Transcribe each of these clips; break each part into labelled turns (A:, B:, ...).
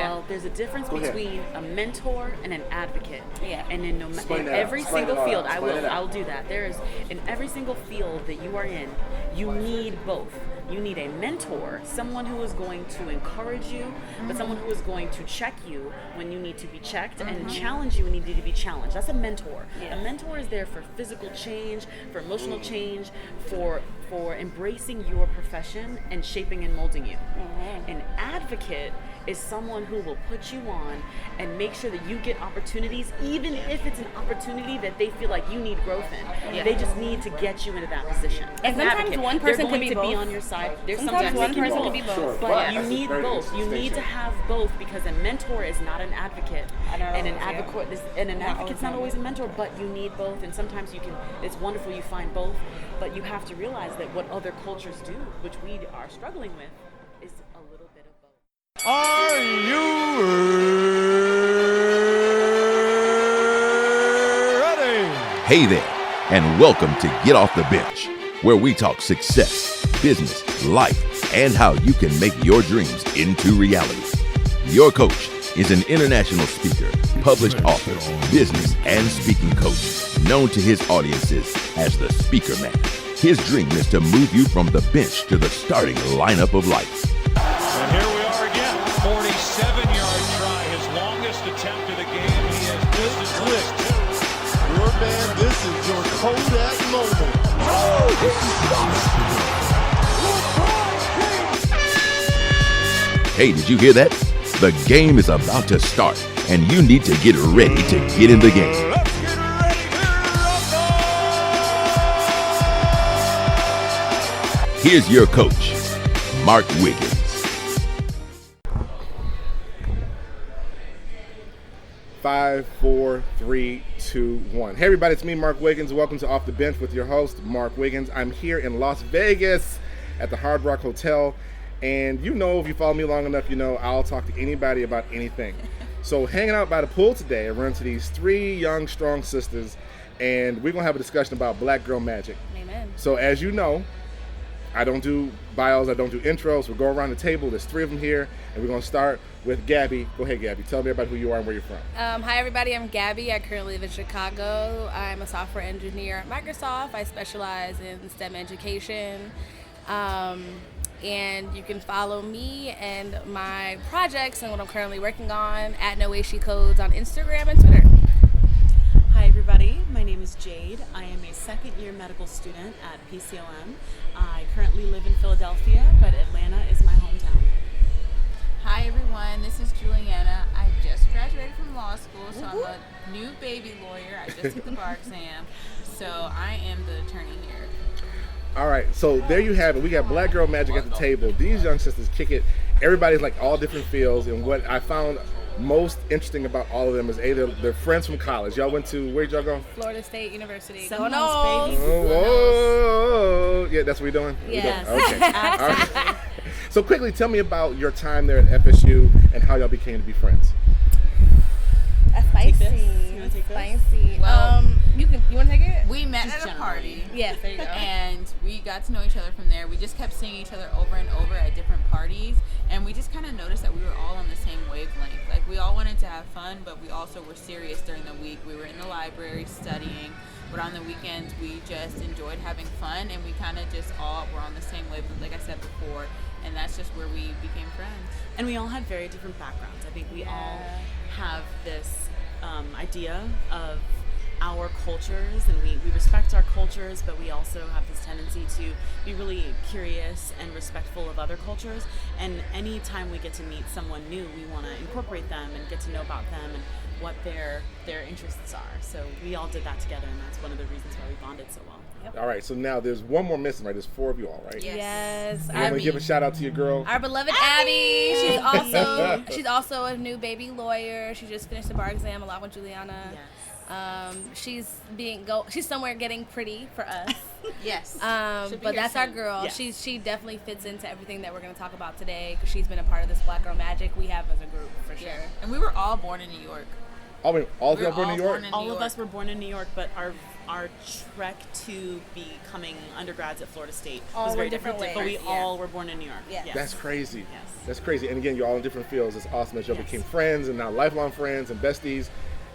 A: Well, there's a difference between a mentor and an advocate.
B: Yeah.
A: And in every single field, I'll do that. In every single field that you are in, you need both. You need a mentor, someone who is going to encourage you, but someone who is going to check you when you need to be checked and challenge you when you need to be challenged. That's a mentor.
B: Yes.
A: A mentor is there for physical change, for emotional change, for embracing your profession and shaping and molding you. An advocate is someone who will put you on and make sure that you get opportunities, even if it's an opportunity that they feel like you need growth in.
B: Yeah.
A: They just need to get you into that position.
B: And sometimes one person can be both.
A: They're going to be on your side. There's
B: Sometimes one
A: they
B: person can be both.
C: Sure.
A: But you
C: That's
A: need
C: very
A: both. You need to have both, because a mentor is not an advocate, and an advocate's not always a mentor. But you need both, and sometimes you can. It's wonderful you find both, but you have to realize that what other cultures do, which we are struggling with, is a little bit of both.
D: Are you ready?
E: Hey there, and welcome to Get Off the Bench, where we talk success, business, life, and how you can make your dreams into reality. Your coach is an international speaker, published author, business and speaking coach, known to his audiences as the Speaker Man. His dream is to move you from the bench to the starting lineup of life.
D: And here we are again. 47-yard try, his longest attempt of the game. He has distance list.
F: Your man, this is your Kodak moment.
E: Hey, did you hear that? The game is about to start, and you need to get ready to get in the game.
D: Let's get ready to rumble!
E: Here's your coach, Mark Wiggins.
C: Five, four, three, two, one. Hey everybody, it's me, Mark Wiggins. Welcome to Off the Bench with your host, Mark Wiggins. I'm here in Las Vegas at the Hard Rock Hotel. And you know, if you follow me long enough, you know I'll talk to anybody about anything. So hanging out by the pool today, I run into these three young, strong sisters, and we're going to have a discussion about Black Girl Magic.
B: Amen.
C: So as you know, I don't do bios, I don't do intros. We'll go around the table. There's three of them here, and we're going to start with Gabby. Go ahead, Gabby. Tell me about who you are and where you're from.
B: Hi, everybody. I'm Gabby. I currently live in Chicago. I'm a software engineer at Microsoft. I specialize in STEM education. And you can follow me and my projects and what I'm currently working on at Noeshi Codes on Instagram and Twitter.
A: Hi everybody, my name is Jade. I am a second-year medical student at PCOM. I currently live in Philadelphia, but Atlanta is my hometown.
G: Hi everyone, this is Juliana. I just graduated from law school, so I'm a new baby lawyer. I just took the bar exam, so I am the attorney here.
C: All right, so there you have it. We got Black Girl Magic at the table. These young sisters kick it. Everybody's like all different fields, and what I found most interesting about all of them is they're friends from college. Y'all went to, where'd y'all go?
B: Florida State University.
A: Seminoles,
B: Go Noles.
C: Oh, whoa. Yeah, that's what we're doing?
B: Yes.
C: Okay. All right. So quickly, tell me about your time there at FSU and how y'all became to be friends.
B: That's
A: Take
B: spicy.
A: this? You wanna take this?
B: Spicy.
G: Well,
B: you want to take it?
G: We met
A: Just
G: at a
A: generally.
G: party.
B: Yes, there you go.
G: And we got to know each other from there. We just kept seeing each other over and over at different parties, and we just kind of noticed that we were all on the same wavelength. Like, we all wanted to have fun, but we also were serious during the week. We were in the library studying, but on the weekends we just enjoyed having fun, and we kind of just all were on the same wavelength, like I said before, and that's just where we became friends.
A: And we all had very different backgrounds. I think we all have this idea of our cultures, and we respect our cultures, but we also have this tendency to be really curious and respectful of other cultures. And anytime we get to meet someone new, we want to incorporate them and get to know about them and what their interests are. So we all did that together, and that's one of the reasons why we bonded so well.
C: All right, so now there's one more missing, right? There's four of you all, right?
B: Yes.
C: You want to give a shout out to your girl?
B: Our beloved Abby. She's also a new baby lawyer. She just finished the bar exam along with Juliana.
A: Yes.
B: She's somewhere getting pretty for us.
G: Yes.
B: But that's our girl.
A: Yes.
B: She definitely fits into everything that we're going to talk about today because she's been a part of this Black Girl Magic we have as a group for sure.
G: And we were all born in New York.
C: all of
G: We
C: y'all
G: were
C: born in
G: all
C: New York?
G: born in
A: All
G: New
A: of
G: York.
A: us were born in New York, but our trek to becoming undergrads at Florida State
B: All
A: was
B: were
A: very
B: different
A: different. But we
B: ways, yeah.
A: all were born in New York.
B: Yes.
C: That's crazy.
A: Yes.
C: That's crazy. And again, you're all in different fields. It's awesome that y'all
A: Yes.
C: became friends and now lifelong friends and besties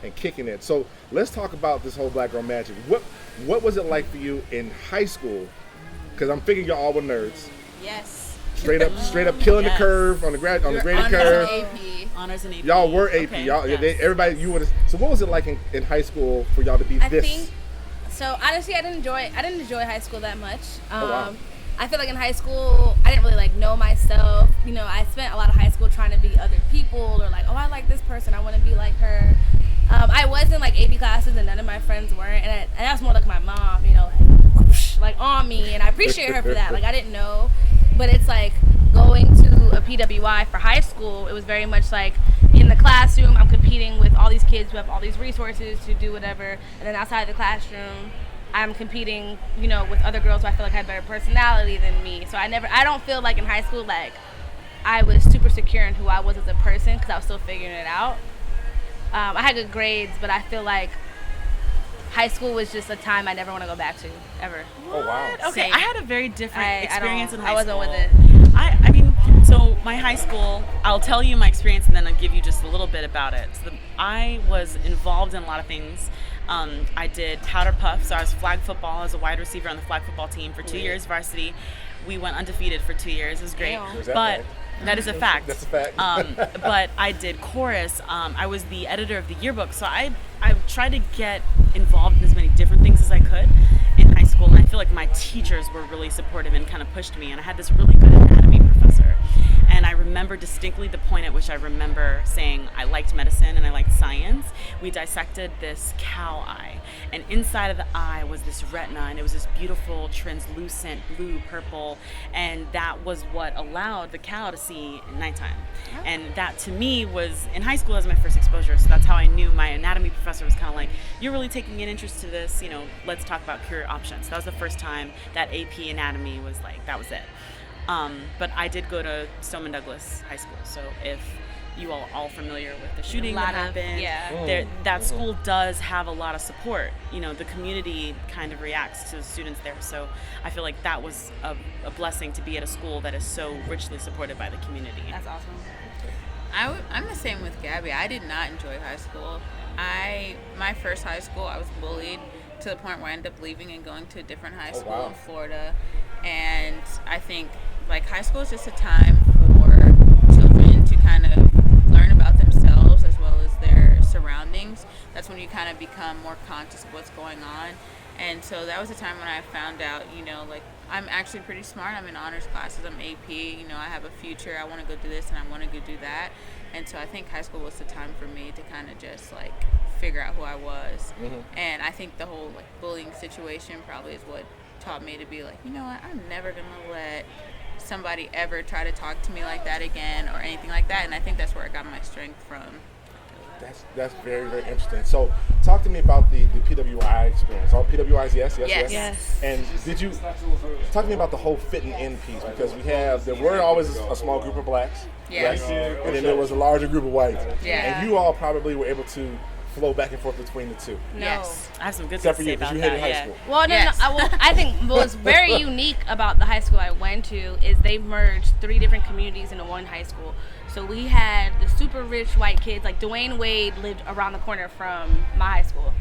C: and kicking it. So let's talk about this whole Black Girl Magic. What was it like for you in high school? Because I'm figuring y'all all were nerds.
G: Yes.
C: Straight up killing
A: Yes.
C: the curve on the
G: We were
C: graded
G: honors
C: curve.
G: and AP.
A: Honors and AP.
C: Y'all were AP.
A: Okay,
C: Y'all,
A: yes.
C: everybody, you would. So what was it like in high school for y'all to be
B: I
C: this?
B: think so. Honestly, I didn't enjoy high school that much.
C: wow.
B: I feel like in high school, I didn't really like know myself. You know, I spent a lot of high school trying to be other people, or like, oh, I like this person, I want to be like her. I was in like AP classes, and none of my friends weren't, and that was more like my mom, you know, like whoosh, like on me, and I appreciate her for that. Like I didn't know, but it's like going to a PWI for high school. It was very much like in the classroom, I'm competing with all these kids who have all these resources to do whatever, and then outside the classroom, I'm competing, you know, with other girls who I feel like had better personality than me. So I don't feel like in high school like I was super secure in who I was as a person because I was still figuring it out. I had good grades, but I feel like high school was just a time I never want to go back to, ever.
C: Oh wow.
A: Okay,
B: Same.
A: I had a very different experience in high
B: I wasn't
A: school.
B: with it.
A: I mean, so my high school, I'll tell you my experience and then I'll give you just a little bit about it. So I was involved in a lot of things. I did powder puff, so I was flag football as a wide receiver on the flag football team for 2 years, varsity. We went undefeated for 2 years. It was great.
B: Damn.
C: Is that
A: But
C: fact?
A: that is a fact.
C: That's a fact.
A: But I did chorus. I was the editor of the yearbook, so I tried to get involved in as many different things as I could in high school, and I feel like my teachers were really supportive and kind of pushed me, and I had this really good anatomy professor. And I remember distinctly the point at which I remember saying I liked medicine and I liked science. We dissected this cow eye, and inside of the eye was this retina, and it was this beautiful translucent blue purple, and that was what allowed the cow to see at nighttime. And that to me was, in high school, that was my first exposure, so that's how I knew. My anatomy professor was kind of like, you're really taking an interest to this, you know, let's talk about career options. That was the first time that AP anatomy was like, that was it. But I did go to Stoneman Douglas High School, so if you all familiar with the shooting that happened, that school does have a lot of support. You know, the community kind of reacts to the students there, so I feel like that was a blessing to be at a school that is so richly supported by the community.
B: That's awesome.
G: I'm the same with Gabby. I did not enjoy high school. My first high school, I was bullied to the point where I ended up leaving and going to a different high school
C: wow.
G: in Florida. And I think like high school is just a time for children to kind of learn about themselves as well as their surroundings. That's when you kind of become more conscious of what's going on. And so that was a time when I found out, you know, like I'm actually pretty smart. I'm in honors classes. I'm AP. You know, I have a future. I want to go do this and I want to go do that. And so I think high school was the time for me to kind of just like figure out who I was.
C: Mm-hmm.
G: And I think the whole like bullying situation probably is what taught me to be like, you know what, I'm never gonna let somebody ever try to talk to me like that again or anything like that. And I think that's where I got my strength from.
C: That's very, very interesting. So talk to me about the PWI experience. All PWIs, yes. And did you talk to me about the whole fitting in piece, because there were always a small group of blacks,
G: Yes.
C: and then there was a larger group of whites.
G: Yeah.
C: And you all probably were able to flow back and forth between the two.
B: No.
G: Yes.
A: I have some good
C: Except
A: things
C: for
A: to say
C: you, because
A: about
C: you
A: that.
C: hated high
A: Yeah.
C: school.
B: Well, no,
G: Yes.
B: I think what was very unique about the high school I went to is they merged 3 different communities into one high school. So we had the super rich white kids, like Dwayne Wade lived around the corner from my high school.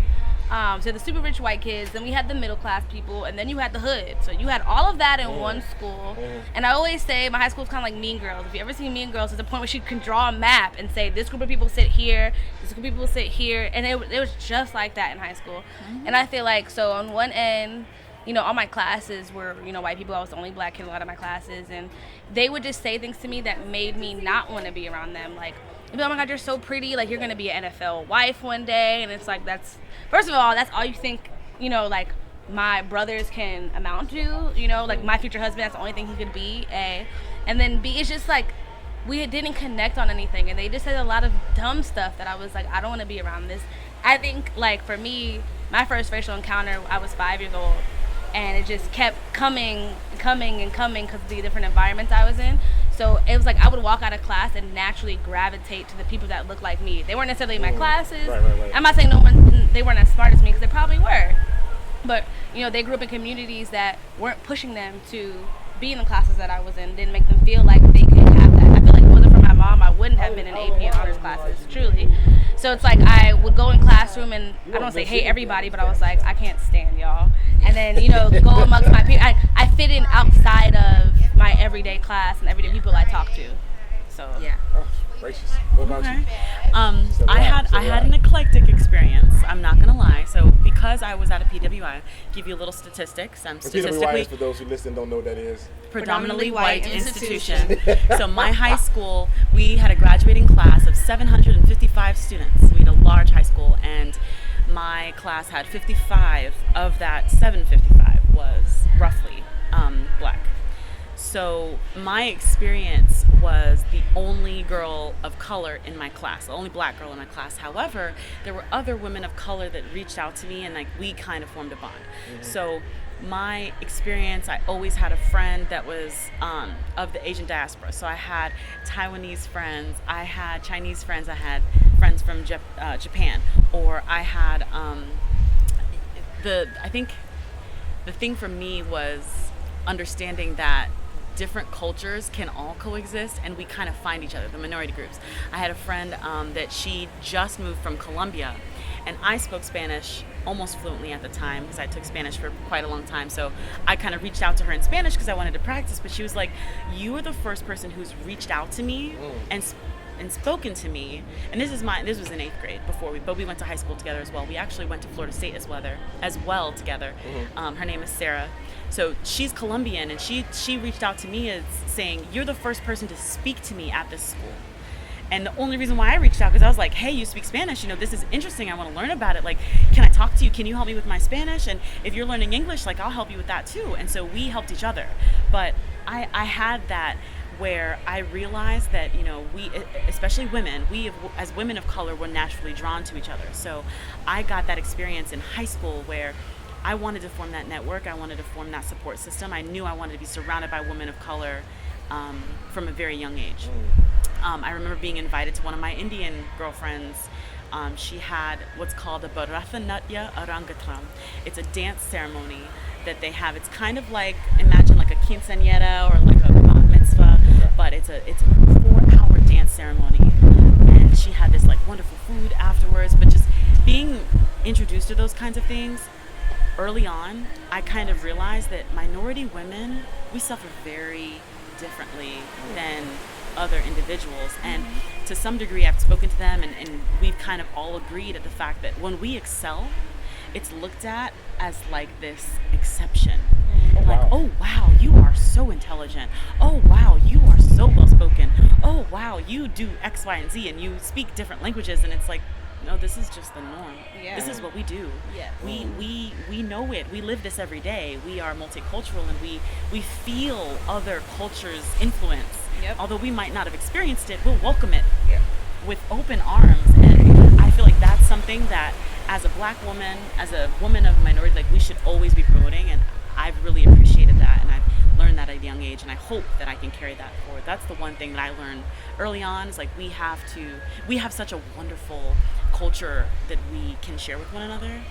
B: So the super rich white kids, then we had the middle class people, and then you had the hood. So you had all of that in one school. And I always say my high school is kind of like Mean Girls. If you ever seen Mean Girls, there's a point where she can draw a map and say this group of people sit here, this group of people sit here, and it was just like that in high school. And I feel like, so on one end, you know, all my classes were, you know, white people. I was the only black kid in a lot of my classes, and they would just say things to me that made me not want to be around them. Like, oh my God, you're so pretty. Like, you're going to be an NFL wife one day. And it's like, first of all, that's all you think, you know, like, my brothers can amount to, you know, like, my future husband, that's the only thing he could be, A. And then B, it's just like, we didn't connect on anything. And they just said a lot of dumb stuff that I was like, I don't want to be around this. I think, like, for me, my first racial encounter, I was 5 years old. And it just kept coming because of the different environments I was in. So it was like I would walk out of class and naturally gravitate to the people that looked like me. They weren't necessarily in my classes.
C: Right.
B: I'm not saying they weren't as smart as me, because they probably were. But, you know, they grew up in communities that weren't pushing them to be in the classes that I was in, didn't make them feel like they could have that. I feel like if it wasn't for my mom, I wouldn't have been in AP and honors classes, truly. So it's like I would go in classroom and I don't want to say hate everybody, but I was like, I can't stand y'all. And then, you know, go amongst my peers. I fit in outside of my everyday class and everyday people I talk to. So
G: Yeah.
C: Oh, gracious. What about you?
A: I had an eclectic experience. I'm not gonna lie. So because I was at a PWI, give you a little statistics. I'm
C: PWI
A: statistically
C: is, for those who listen and don't know what that is.
A: predominantly white institution. So my high school, we had a graduating class of 755 students. We had a large high school, and my class had 55 of that 755 was roughly black. So my experience was the only girl of color in my class, the only black girl in my class. However, there were other women of color that reached out to me, and like we kind of formed a bond. So my experience, I always had a friend that was of the Asian diaspora. So I had Taiwanese friends, I had Chinese friends, I had friends from Japan, or I had I think the thing for me was understanding that different cultures can all coexist, and we kind of find each other, the minority groups. I had a friend that she just moved from Colombia, and I spoke Spanish almost fluently at the time because I took Spanish for quite a long time. So I kind of reached out to her in Spanish because I wanted to practice, but she was like, you are the first person who's reached out to me and spoken to me. And this was in 8th grade but we went to high school together as well. We actually went to Florida State as well together. Her name is Sarah. So she's Colombian, and she reached out to me as saying, you're the first person to speak to me at this school. And the only reason why I reached out, because I was like, hey, you speak Spanish, you know, this is interesting, I want to learn about it. Like, can I talk to you? Can you help me with my Spanish? And if you're learning English, like, I'll help you with that too. And so we helped each other. But I had that where I realized that, you know, we, especially women, as women of color, were naturally drawn to each other. So I got that experience in high school where I wanted to form that network. I wanted to form that support system. I knew I wanted to be surrounded by women of color from a very young age. I remember being invited to one of my Indian girlfriends. She had what's called a Bharatanatyam Arangatram. It's a dance ceremony that they have. It's kind of like, imagine like a quinceañera or like a bat mitzvah, but it's a 4-hour dance ceremony. And she had this like wonderful food afterwards. But just being introduced to those kinds of things early on, I kind of realized that minority women, we suffer very differently than other individuals. And to some degree, I've spoken to them, and we've kind of all agreed at the fact that when we excel, it's looked at as like this exception. Like, oh wow, you are so intelligent. Oh wow, you are so well spoken. Oh wow, you do X, Y, and Z, and you speak different languages. And it's like, no, this is just the norm.
B: Yeah.
A: This is what we do.
B: Yeah.
A: We know it. We live this every day. We are multicultural, and we feel other cultures' influence.
B: Yep.
A: Although we might not have experienced it, we'll welcome it with open arms. And I feel like that's something that, as a black woman, as a woman of minority, like, we should always be promoting. And I've really appreciated that, and I've learned that at a young age, and I hope that I can carry that forward. That's the one thing that I learned early on, is like we have such a wonderful culture that we can share with one another,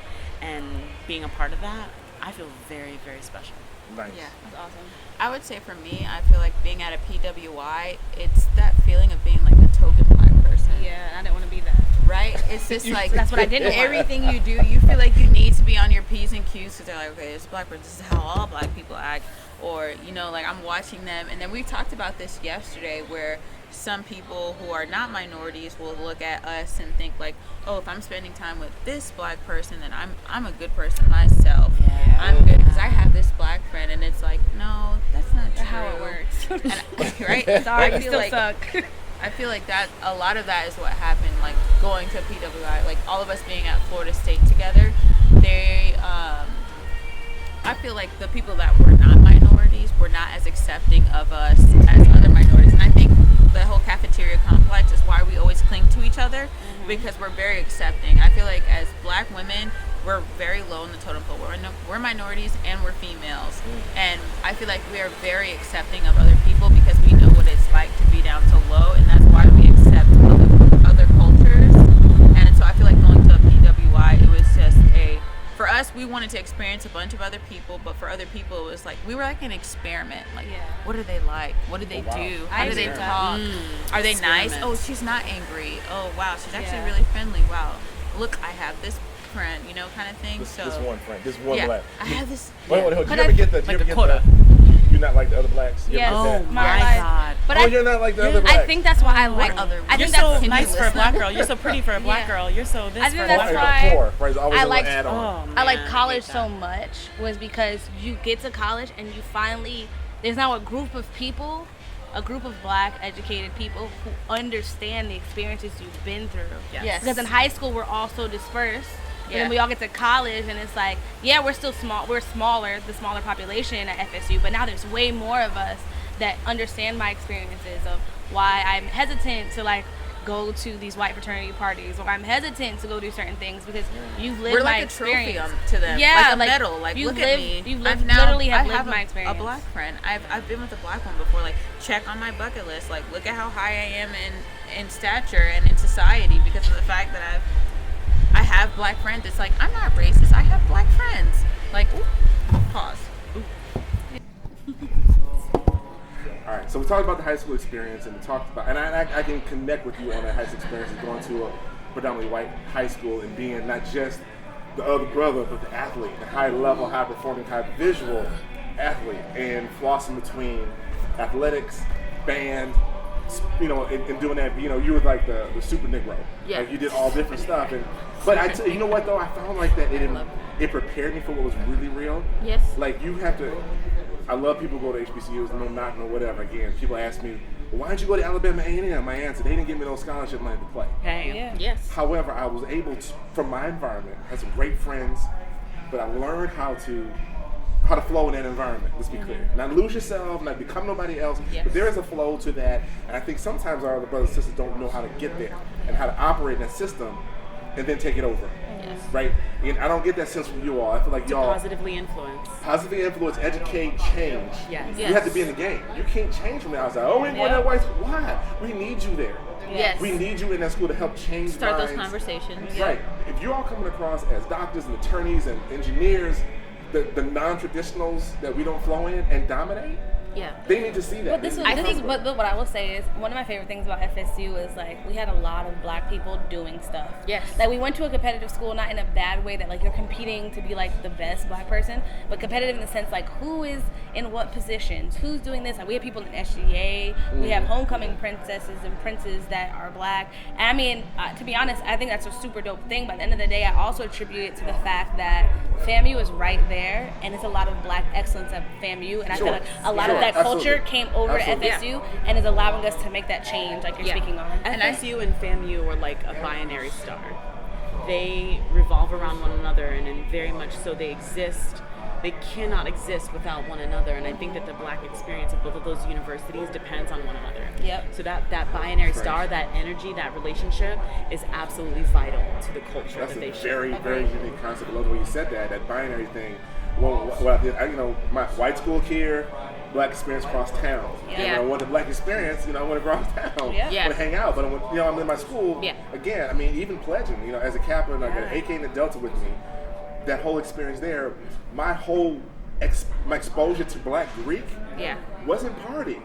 A: and being a part of that, I feel very, very special.
C: Nice.
G: Yeah.
B: That's awesome.
G: I would say for me, I feel like being at a PWI, it's that feeling of being like the token black person.
B: Yeah, I didn't want to be that.
G: Right? It's just like,
B: That's what I didn't want.
G: everything you do, you feel like you need to be on your P's and Q's, because they're like, okay, it's black person, this is how all black people act. Or, you know, like, I'm watching them. And then we talked about this yesterday, where some people who are not minorities will look at us and think like, oh, if I'm spending time with this black person, then I'm a good person myself.
A: Yeah.
G: I'm good because I have this black friend. And it's like, no, that's not true.
B: How it works.
G: And, right?
B: Sorry,
G: I
B: you
G: feel
B: still
G: like
B: suck.
G: I feel like that a lot of that is what happened, like going to PWI, like all of us being at Florida State together. I feel like the people that were not minorities were not as accepting of us as other minorities. And I think the whole cafeteria complex is why we always cling to each other, because we're very accepting. I feel like as black women, we're very low in the totem pole. We're minorities and we're females. And I feel like we are very accepting of other people because we know what it's like to be down so low, and that's why we accept other cultures. And so I feel like going to a PWI, it was just for us, we wanted to experience a bunch of other people, but for other people, it was like we were like an experiment. Like, what are they like? What do they do? How do they talk? Are they nice? Oh, she's not angry. Oh, wow, she's actually really friendly. Wow, look, I have this friend, you know, kind of thing.
C: This one friend, this one black.
G: I have this.
C: Wait, did you ever get the?
A: Like the quota.
C: You're not like the other blacks. You
B: Yes.
C: ever get
A: Oh
C: that?
A: my God.
B: But
C: You're not like the other blacks.
B: I think that's why I like
G: other-
B: I
A: You're
B: think that's
A: so nice for a black girl. You're so pretty for a black
B: Yeah.
A: girl. You're so this
B: I think
A: for a
B: that's
A: black
B: why
A: girl.
C: Right? It's always
B: I
C: a little
B: liked-
C: add-on.
A: Oh, man,
B: I like
A: hate
B: college
A: that.
B: so much was because you get to college and you finally there's now a group of people, a group of black educated people who understand the experiences you've been through.
A: Yes.
B: Because in high school we're all so dispersed. And
G: Yeah.
B: then we all get to college and it's like, yeah, we're still small. We're smaller, the smaller population at FSU, but now there's way more of us that understand my experiences of why I'm hesitant to like go to these white fraternity parties, or I'm hesitant to go do certain things because you've lived
G: We're
B: my
G: like a trophy
B: experience.
G: to them.
B: Yeah,
G: like a
B: like,
G: medal. Like,
B: you
G: look
B: lived-
G: at me.
B: you
G: I've
B: lived-
G: now,
B: literally have
G: I
B: lived
G: have
B: my
G: a
B: experience.
G: black friend. I've been with a black one before. Like, check on my bucket list. Like, look at how high I am in stature and in society because of the fact that I have black friends. It's like, I'm not racist. I have black friends. Like, pause.
C: All right, so we talked about the high school experience, and we talked about, and I can connect with you on that high school experience of going to a predominantly white high school and being not just the other brother, but the athlete, the high level, high performing, high visual athlete, and flossing between athletics, band, you know, and doing that. You know, you were like the super Negro.
G: Yeah.
C: Like you did all different stuff, but you know what though, I found like that it prepared me for what was really real.
G: Yes.
C: Like you have to. I love people go to HBCUs, no knocking or whatever. Again, people ask me, well, why didn't you go to Alabama A&M? My answer, they didn't give me no scholarship money to play.
A: Hey.
G: Yes.
C: However, I was able to, from my environment, I had some great friends, but I learned how to flow in that environment. Let's be clear. Not lose yourself, not become nobody else,
G: Yes.
C: but there is a flow to that. And I think sometimes our other brothers and sisters don't know how to get there and how to operate in that system and then take it over.
G: Yes.
C: Right? And I don't get that sense from you all. I feel like y'all
A: Positively influence.
C: positively influence, educate, change.
A: Yes.
C: You have to be in the game. You can't change from the outside. Oh, we ain't going that way. Why? We need you there.
G: Yes.
C: We need you in that school to help change
G: Start
C: minds.
G: those conversations.
C: Right. If you're all coming across as doctors and attorneys and engineers, the non-traditionals that we don't flow in and dominate,
G: Yeah.
C: they need to see that.
B: But this is, but what I will say is one of my favorite things about FSU is like we had a lot of black people doing stuff.
G: Yes.
B: Like we went to a competitive school, not in a bad way that like you're competing to be like the best black person, but competitive in the sense like who is in what positions, who's doing this. Like we have people in SGA, we have homecoming princesses and princes that are black. And I mean, to be honest, I think that's a super dope thing. But at the end of the day, I also attribute it to the fact that FAMU is right there, and it's a lot of black excellence at FAMU, and I feel
C: Sure.
B: like a lot
C: Sure.
B: of that culture
C: Absolutely.
B: came over
C: Absolutely.
B: to FSU and is allowing us to make that change, like you're
G: Yeah.
B: speaking on.
A: FSU and FAMU are like a binary star. They revolve around one another, and very much so they exist. They cannot exist without one another, and I think that the black experience of both of those universities depends on one another.
B: Yep.
A: So that binary star, that energy, that relationship is absolutely vital to the culture
C: That's
A: that they
C: a
A: share.
C: very, very unique concept. I love the way you said that. That binary thing. Well, what I did, you know, my white school here, black experience across town.
B: Yeah.
C: And when I wanted black experience, you know, I went across town.
B: Yeah.
G: Yeah.
C: To hang out. But when, you know, I'm in my school.
G: Yeah.
C: Again, I mean, even pledging. You know, as a captain, I got an AK in the Delta with me. That whole experience there, my whole my exposure to Black Greek.
G: Yeah.
C: Wasn't party.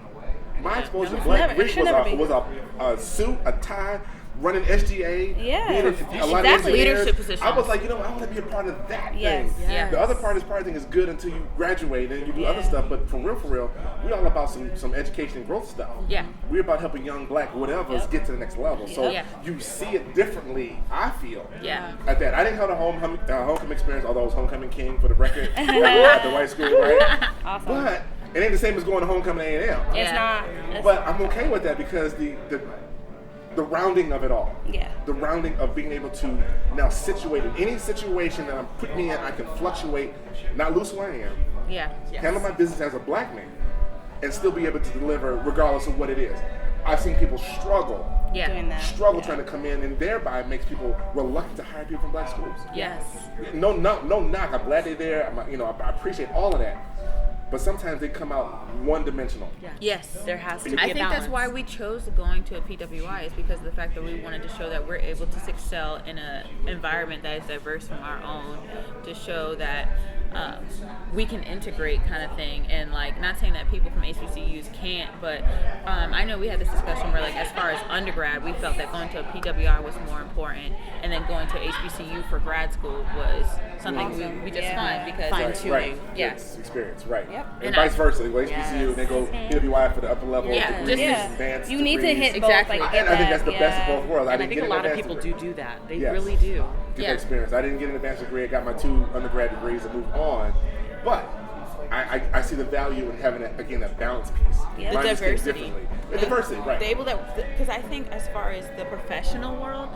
C: My exposure to
B: It's
C: Black
B: never- it
C: Greek
B: should never be.
C: was a suit, a tie, running SGA.
B: Yeah.
C: Being a lot of
B: Exactly.
C: engineers.
G: Leadership positions.
C: I was like, you know, I want to be a part of that
B: Yes.
C: thing.
G: Yes.
C: The other part thing is good until you graduate and you do other
B: Yeah.
C: stuff. But for real, we're all about some education and growth stuff.
G: Yeah.
C: We're about helping young black whatever's get to the next level. So
G: Yeah.
C: you see it differently, I feel.
G: Yeah.
C: At that. I didn't have the homecoming experience, although I was homecoming king for the record at the white school, right?
B: Awesome.
C: But it ain't the same as going to homecoming A&M.
B: It's
G: Yeah.
B: not.
C: But I'm okay with that because the rounding of it all.
B: Yeah.
C: The rounding of being able to now situate in any situation that I'm putting me in, I can fluctuate, not lose who I am,
G: Yeah.
C: handle my business as a black man, and still be able to deliver regardless of what it is. I've seen people struggle
G: Yeah.
B: doing that.
C: trying to come in, and thereby makes people reluctant to hire people from black schools.
G: Yes.
C: No knock. I'm glad they're there. I appreciate all of that. but sometimes they come out one-dimensional.
G: Yes,
A: There has to be
G: I
A: a
G: think
A: balance.
G: that's why we chose going to a PWI, is because of the fact that we wanted to show that we're able to excel in an environment that is diverse from our own, to show that we can integrate kind of thing. And like, not saying that people from HBCUs can't, but I know we had this discussion where, like, as far as undergrad, we felt that going to a PWI was more important, and then going to HBCU for grad school was something we just find because
A: Fine-tuning.
G: Yes.
C: Experience, right.
B: Yep.
C: And
G: And
C: vice
G: I-
C: versa. They go HBCU and they go PWI for the upper level
G: Yeah,
C: degrees,
G: just-
C: advanced
B: You need to
C: degrees.
B: hit
G: Exactly.
B: both. Like,
C: And I think
B: get
C: that's the best of
B: yeah.
C: both worlds.
A: And I
C: didn't
A: think
C: get
A: a
C: an
A: lot of
C: advanced
A: people
C: degree.
A: do that. They
C: Yes.
A: really do.
C: Get
G: Yeah.
C: the experience. I didn't get an advanced degree. I got my 2 undergrad degrees and moved on. But I see the value in having, that balance piece.
B: Yeah.
G: The
C: Mine just thinks
G: diversity.
C: differently. The diversity, right.
G: The able that, because I think as far as the professional world,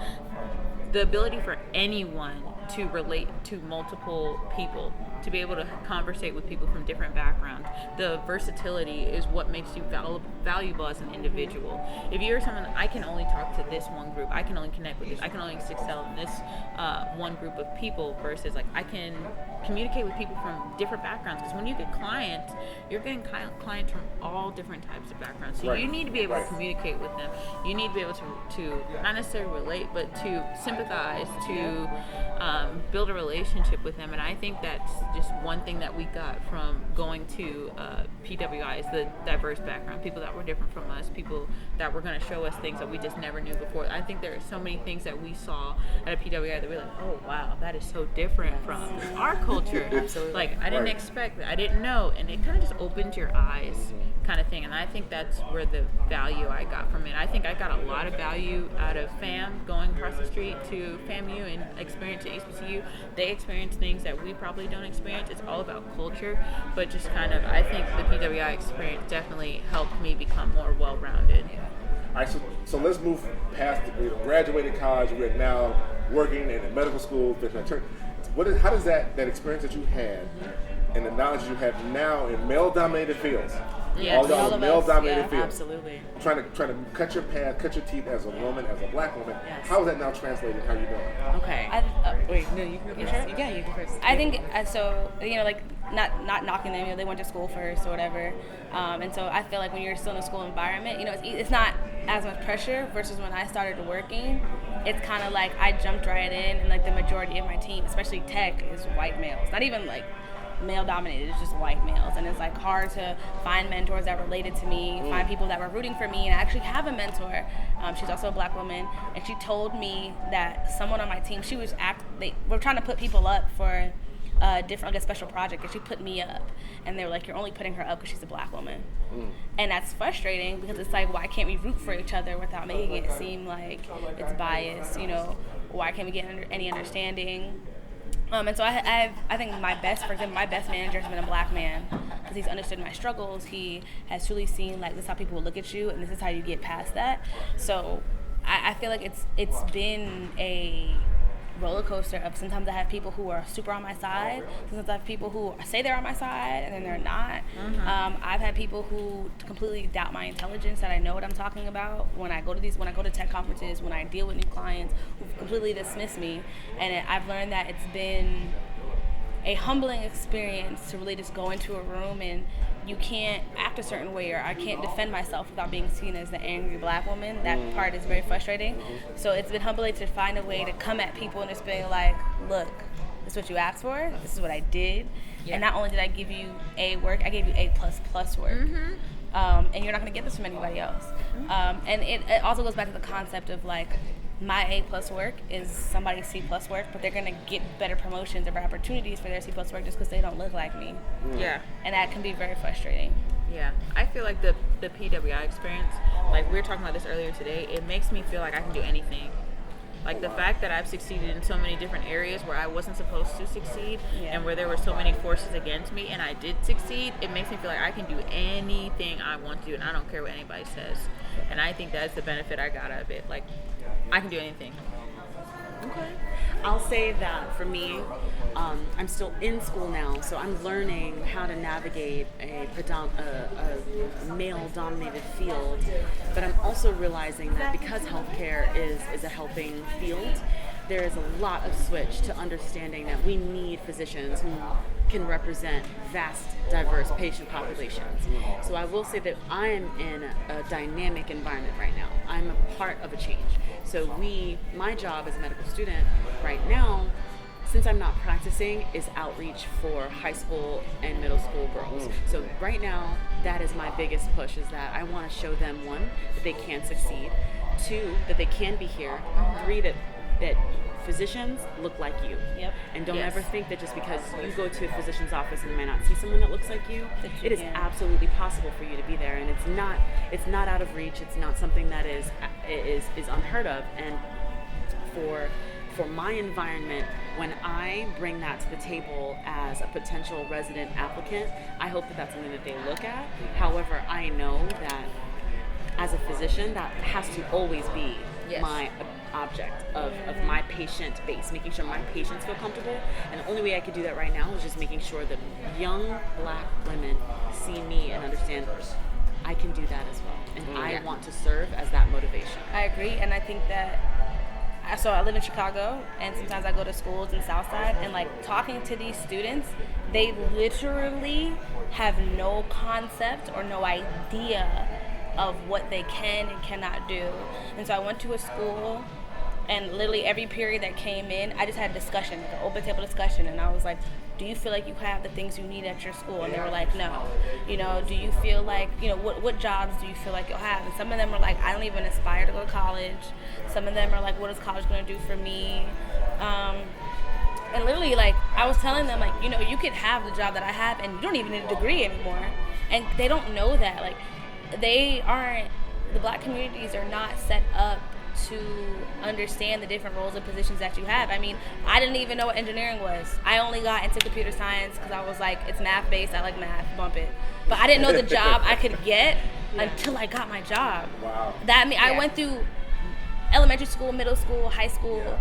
G: the ability for anyone to relate to multiple people, to be able to conversate with people from different backgrounds, the versatility is what makes you valuable as an individual. If you're someone, I can only talk to this one group, I can only connect with this, I can only excel in this one group of people, versus like I can communicate with people from different backgrounds. Because when you get clients, you're getting clients from all different types of backgrounds. So
C: Right.
G: you need to be able
C: Right.
G: to communicate with them. You need to be able to not necessarily relate, but to sympathize, to build a relationship with them. And I think that's just one thing that we got from going to PWI, is the diverse background, people that were different from us, people that were going to show us things that we just never knew before. I think there are so many things that we saw at a PWI that we're like, oh wow, that is so different from our culture.
A: Absolutely.
G: Like, I didn't
C: Right.
G: expect that, I didn't know, and it kind of just opens your eyes, kind of thing. And I think that's where the value I got from it. I think I got a lot of value out of FAM, going across the street to FAMU and experience at HBCU. They experience things that we probably don't experience. It's all about culture, but just kind of, I think the PWI experience definitely helped me become more well-rounded.
C: All right, so let's move past we graduated college. We're now working in a medical school. How does that experience that you had and the knowledge you have now in male-dominated fields,
G: Yes.
C: all y'all
B: All
C: are
B: of us,
C: male-dominated
B: yeah,
C: fields,
A: Absolutely.
C: trying to cut your path, cut your teeth as a woman, as a black woman.
A: Yes.
C: How is that now translated? How you doing?
A: Okay. Wait, no, you can go first.
B: sure?
A: Yeah, you can first.
B: I think so. Like not knocking them. They went to school first or whatever, and so I feel like when you're still in a school environment, it's not as much pressure versus when I started working. It's kind of like I jumped right in, and like the majority of my team, especially tech, is white males. Not even like male dominated, it's just white males, and it's like hard to find mentors that related to me, find people that were rooting for me. And I actually have a mentor. She's also a black woman, and she told me that someone on my team, they were trying to put people up for a different, like a special project, and she put me up, and they were like, you're only putting her up because she's a black woman. And that's frustrating, because it's like, why can't we root for each other without making it seem like it's biased? Why can't we get any understanding? And so I think my best manager has been a black man, because he's understood my struggles. He has truly seen, like, this is how people will look at you, and this is how you get past that. So I feel like it's been a roller coaster of, sometimes I have people who are super on my side, sometimes I have people who say they're on my side and then they're not. I've had people who completely doubt my intelligence, that I know what I'm talking about when I go to tech conferences, when I deal with new clients, who completely dismiss me. And I've learned that it's been a humbling experience to really just go into a room, and you can't act a certain way, or I can't defend myself without being seen as the angry black woman. That part is very frustrating. So it's been humbling to find a way to come at people and just being like, look, this is what you asked for, this is what I did. And not only did I give you A work, I gave you A++ work. And you're not going to get this from anybody else. And it also goes back to the concept of, like, my A+ work is somebody's C+ work, but they're going to get better promotions or better opportunities for their C+ work just because they don't look like me.
G: Yeah.
B: And that can be very frustrating.
G: Yeah, I feel like the PWI experience, like we were talking about this earlier today, it makes me feel like I can do anything. Like the fact that I've succeeded in so many different areas where I wasn't supposed to succeed, and where there were so many forces against me, and I did succeed, it makes me feel like I can do anything I want to do, and I don't care what anybody says. And I think that's the benefit I got out of it. Like, I can do anything.
A: Okay. I'll say that for me, I'm still in school now, so I'm learning how to navigate a male-dominated field, but I'm also realizing that because healthcare is a helping field, there is a lot of switch to understanding that we need physicians who can represent vast, diverse patient populations. So I will say that I am in a dynamic environment right now. I'm a part of a change. So my job as a medical student right now, since I'm not practicing, is outreach for high school and middle school girls. So right now, that is my biggest push, is that I want to show them, 1, that they can succeed, 2, that they can be here, 3, that physicians look like you.
B: Yep.
A: And don't ever think that just because you go to a physician's office and you might not see someone that looks like you, it is absolutely possible for you to be there. And it's not out of reach. It's not something that is unheard of. And for my environment, when I bring that to the table as a potential resident applicant, I hope that that's something that they look at. However, I know that as a physician, that has to always be my object of my patient base, making sure my patients feel comfortable. And the only way I could do that right now is just making sure that young Black women see me and understand I can do that as well. And I want to serve as that motivation.
B: I agree, and I think that, so I live in Chicago, and sometimes I go to schools in Southside, and like talking to these students, they literally have no concept or no idea of what they can and cannot do. And so I went to a school, and literally every period that came in, I just had a discussion, like an open table discussion, and I was like, do you feel like you have the things you need at your school? And they were like, no. You know, do you feel like, you know, what jobs do you feel like you'll have? And some of them are like, I don't even aspire to go to college. Some of them are like, what is college going to do for me? And literally, like, I was telling them, like, you know, you could have the job that I have and you don't even need a degree anymore. And they don't know that. Like, the Black communities are not set up to understand the different roles and positions that you have. I mean, I didn't even know what engineering was. I only got into computer science because I was like, it's math based, I like math, bump it. But I didn't know the job I could get until I got my job.
C: Wow.
B: I went through elementary school, middle school, high school,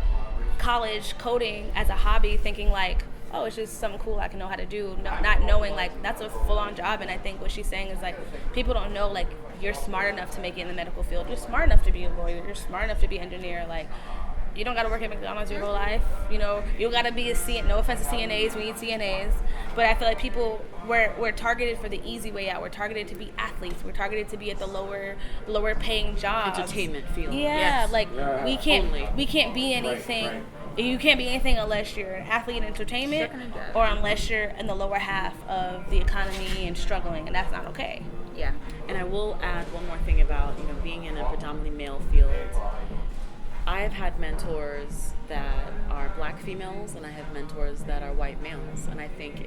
B: college, coding as a hobby, thinking like, oh, it's just something cool I can know how to do, not knowing like that's a full-on job. And I think what she's saying is like, people don't know like you're smart enough to make it in the medical field. You're smart enough to be a lawyer. You're smart enough to be an engineer. Like, you don't got to work at McDonald's your whole life. You know, you got to be no offense to CNAs, we need CNAs. But I feel like people, we're targeted for the easy way out. We're targeted to be athletes. We're targeted to be at the lower paying jobs.
A: Entertainment field.
B: Yeah,
A: yes.
B: like we can't be anything.
C: Right.
B: You can't be anything unless you're an athlete in entertainment or unless you're in the lower half of the economy and struggling, and that's not okay.
G: Yeah.
A: And I will add one more thing about, you know, being in a predominantly male field. I have had mentors that are Black females, and I have mentors that are white males. And I think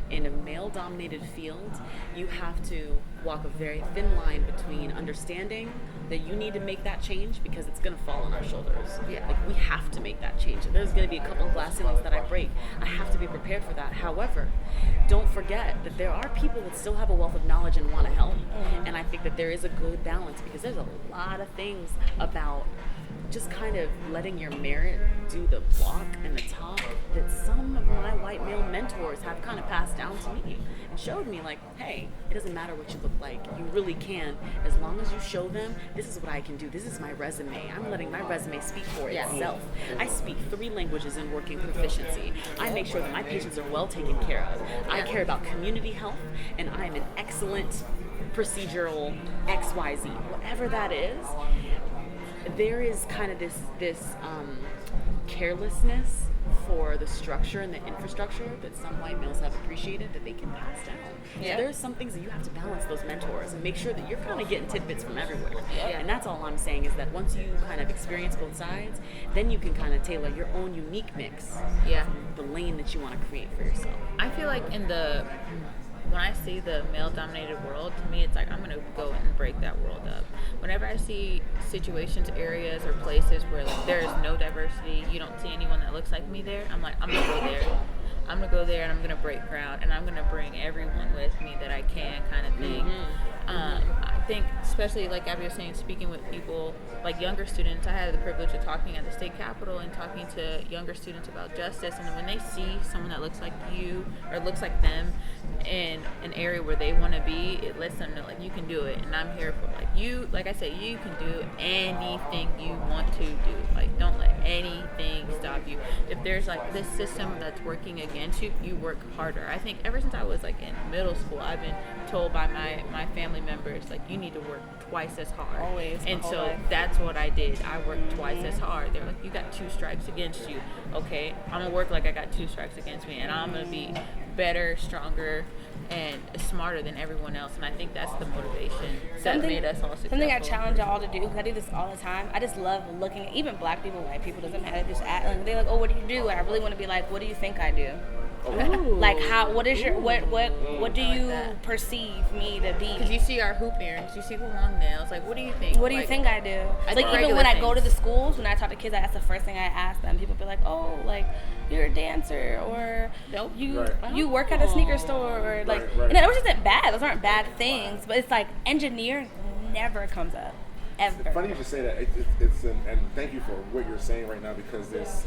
A: in a male-dominated field, you have to walk a very thin line between understanding that you need to make that change because it's going to fall on our shoulders.
G: Yeah.
A: Like, we have to make that change. If there's going to be a couple glass ceilings that I break, I have to be prepared for that. However, don't forget that there are people that still have a wealth of knowledge and want to help. Mm-hmm. And I think that there is a good balance because there's a lot of things about just kind of letting your merit do the block and the talk that some of my white male mentors have kind of passed down to me and showed me like, hey, it doesn't matter what you look like. You really can. As long as you show them, this is what I can do. This is my resume. I'm letting my resume speak for itself. I speak 3 languages in working proficiency. I make sure that my patients are well taken care of. I care about community health, and I am an excellent procedural XYZ. Whatever that is, there is kind of this carelessness for the structure and the infrastructure that some white males have appreciated that they can pass down.
B: Yeah.
A: So there's some things that you have to balance those mentors and make sure that you're kind of getting tidbits from everywhere. Yeah. And that's all I'm saying is that once you kind of experience both sides, then you can kind of tailor your own unique mix.
G: Yeah.
A: The lane that you want to create for yourself.
G: I feel like when I see the male-dominated world, to me, it's like I'm gonna go and break that world up. Whenever I see situations, areas, or places where like there is no diversity, you don't see anyone that looks like me there, I'm like, I'm gonna go there. I'm gonna go there and I'm gonna break ground and I'm gonna bring everyone with me that I can, kind of thing. I think, especially like Abby was saying, speaking with people like younger students, I had the privilege of talking at the state capitol and talking to younger students about justice, and when they see someone that looks like you or looks like them in an area where they want to be, it lets them know like you can do it, and I'm here for like you. Like I said, you can do anything you want to do. Like, don't let anything with you. If there's like this system that's working against you, you work harder. I think ever since I was like in middle school, I've been told by my family members, like, you need to work twice as hard.
B: Always, my
G: And
B: whole
G: so
B: life.
G: that's what I did. I worked twice as hard. They're like, you got 2 strikes against you. Okay, I'm gonna work like I got 2 strikes against me, and I'm gonna be better, stronger, and smarter than everyone else. And I think that's the motivation that made us all successful.
B: Something I challenge y'all to do, because I do this all the time. I just love looking at even black people, white people, doesn't matter. Just act, like, they're like, oh, what do you do? And I really want to be like, what do you think I do? Like, how? What is your what do you
G: that.
B: perceive me to be?
G: Because you see our hoop earrings, you see the long nails. Like, what do you think?
B: What do you
G: Like,
B: think I do?
G: I
B: Like,
G: think
B: even
G: regular
B: when I go to the
G: things.
B: schools, when I talk to kids, that's the first thing I ask them. People be like, "Oh, like you're a dancer, or
G: Nope.
B: you
C: Right.
B: you work at a sneaker store, or like."
C: Right.
B: And those isn't bad. Those aren't bad things. But it's like engineering never comes up, ever.
C: Funny you should say that. And thank you for what you're saying right now, because this,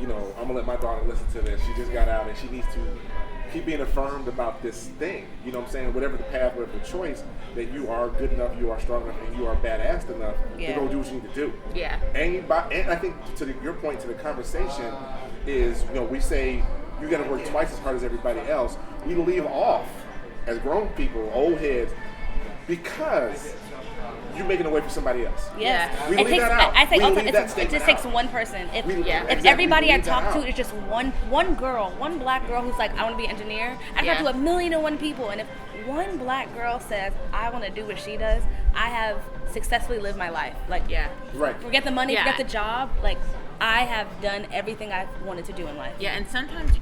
C: you know, I'm gonna let my daughter listen to this. She just got out and she needs to keep being affirmed about this thing. You know what I'm saying? Whatever the path, whatever the choice, that you are good enough, you are strong enough, and you are badass enough
B: Yeah.
C: to go do what you need to do.
G: Yeah.
C: And I think your point to the conversation is, you know, we say you got to work twice as hard as everybody else. We leave off as grown people, old heads, because you're making a way for somebody else.
B: Yes.
G: Yeah.
C: We
B: It
C: leave
B: takes,
C: that out.
B: I say
C: We
B: all the
C: leave
B: time,
C: that
B: it
C: statement
B: just takes
C: out.
B: one person. If,
C: Yeah,
B: if
C: exactly.
B: everybody
C: We
B: I
C: leave
B: talk
C: that
B: to
C: out.
B: is just one girl, one black girl who's like, I want to be an engineer, I
G: Yeah.
B: talk to 1,000,001 people, and if one black girl says, I want to do what she does, I have successfully lived my life. Like,
G: Yeah.
C: Right.
B: forget the money,
G: Yeah.
B: forget the job, like, I have done everything I've wanted to do in life.
G: Yeah, and sometimes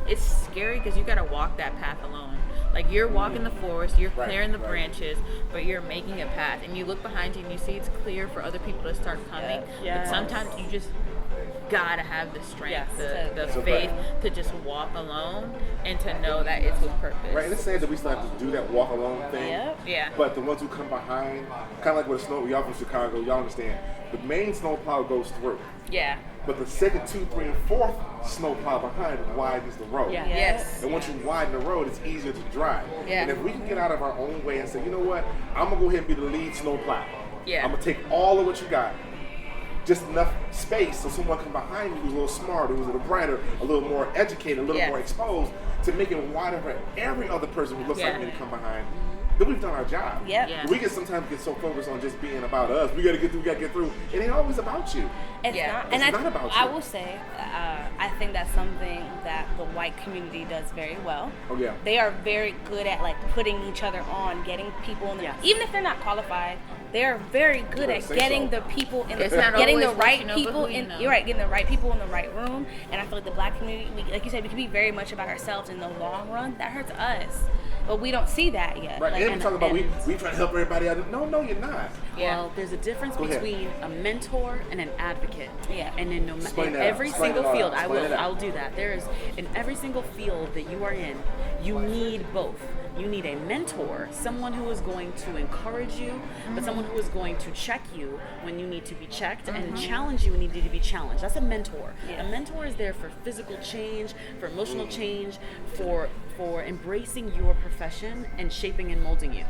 G: it's scary because you gotta walk that path alone. Like, you're walking the forest, you're
C: Right,
G: clearing the
C: right.
G: branches, but you're making a path, and you look behind you and you see it's clear for other people to start coming.
B: Yes.
G: But sometimes you just gotta have the strength,
B: Yes.
G: the
C: So
G: faith
C: right.
G: to just walk alone and to know that it's with purpose.
C: Right, and it's sad that we still have to do that walk alone thing.
B: Yep.
G: Yeah.
C: But the ones who come behind, kind of like with a snow, y'all from Chicago, y'all understand. The main snow plow goes through,
G: Yeah.
C: but the second, 2, 3, and 4th snow plow behind widens the road.
B: Yeah.
G: Yes.
C: And once you widen the road, it's easier to drive.
G: Yeah.
C: And if we can get out of our own way and say, you know what, I'm gonna go ahead and be the lead snow plow.
G: Yeah.
C: I'm gonna take all of what you got, just enough space so someone come behind you who's a little smarter, who's a little brighter, a little more educated, a little
G: Yeah.
C: more exposed, to make it wider for every other person who looks
G: Yeah.
C: like me to come behind. Then we've done our job.
B: Yep.
G: Yeah.
C: We can sometimes get so focused on just being about us. We gotta get through. We gotta get through. It ain't always about you.
B: It's
G: Yeah.
B: not,
C: It's
B: and
C: not about
B: I
C: you.
B: will say, I think that's something that the white community does very well.
C: Oh yeah.
B: They are very good at like putting each other on, getting people in the,
A: Yes.
B: even if they're not qualified, they are very good
C: better
B: at
C: say
B: getting
C: so.
B: the people in,
G: It's not
B: getting the
G: always what
B: right
G: you know, but
B: people
G: who you
B: in.
G: know.
B: You're right, getting the right people in the right room. And I feel like the black community, like you said, we can be very much about ourselves in the long run. That hurts us, but we don't see that yet.
C: Right.
B: Like,
C: And we talk about we try to help everybody out. No, you're not.
G: Yeah.
A: Well, there's a difference
C: Go ahead.
A: between a mentor and an advocate.
B: Yeah.
A: And in,
C: Explain
A: in
C: that out.
A: every
C: Explain
A: single
C: it all
A: field,
C: out. Explain it out.
A: I'll do that. There is, in every single field that you are in, you need both. You need a mentor, someone who is going to encourage you, but someone who is going to check you when you need to be checked and challenge you when you need to be challenged. That's a mentor.
B: Yeah.
A: A mentor is there for physical change, for emotional change, for embracing your profession and shaping and molding you.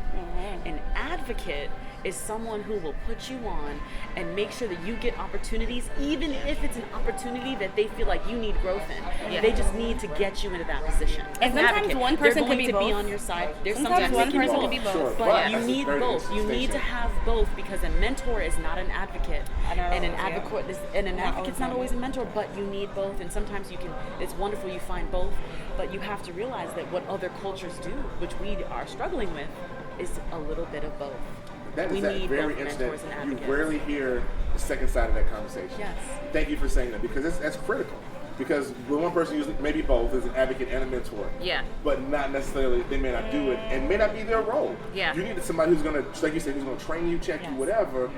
A: An advocate is someone who will put you on and make sure that you get opportunities, even if it's an opportunity that they feel like you need growth in.
G: Yeah.
A: They just need to get you into that position.
B: And
A: As an
B: sometimes
A: advocate,
B: one
A: they're
B: person
A: going
B: can be
A: to be
B: both.
A: on your side. There's
B: Sometimes one person
A: both.
B: can be both.
C: Sure,
A: But
C: but
A: you
C: that's
A: need
C: very
A: both. You need to
C: distinction.
A: have both, because a mentor is not an advocate,
B: I know,
A: and an
B: yeah.
A: advocate and an
B: Not
A: advocate's not
B: always.
A: always a mentor. But you need both, and sometimes you can. It's wonderful you find both, but you have to realize that what other cultures do, which we are struggling with, is a little bit of both.
C: That
A: We
C: is that
A: need
C: very
A: both
C: interesting.
A: mentors and
C: You
A: advocates.
C: rarely hear the second side of that conversation.
A: Yes.
C: Thank you for saying that, because that's critical. Because when one person usually, maybe both, is an advocate and a mentor.
G: Yeah.
C: But not necessarily, they may not do it, and may not be their role.
G: Yeah.
C: You need somebody who's gonna, like you said, who's gonna train you, check you,
A: Yes.
C: whatever.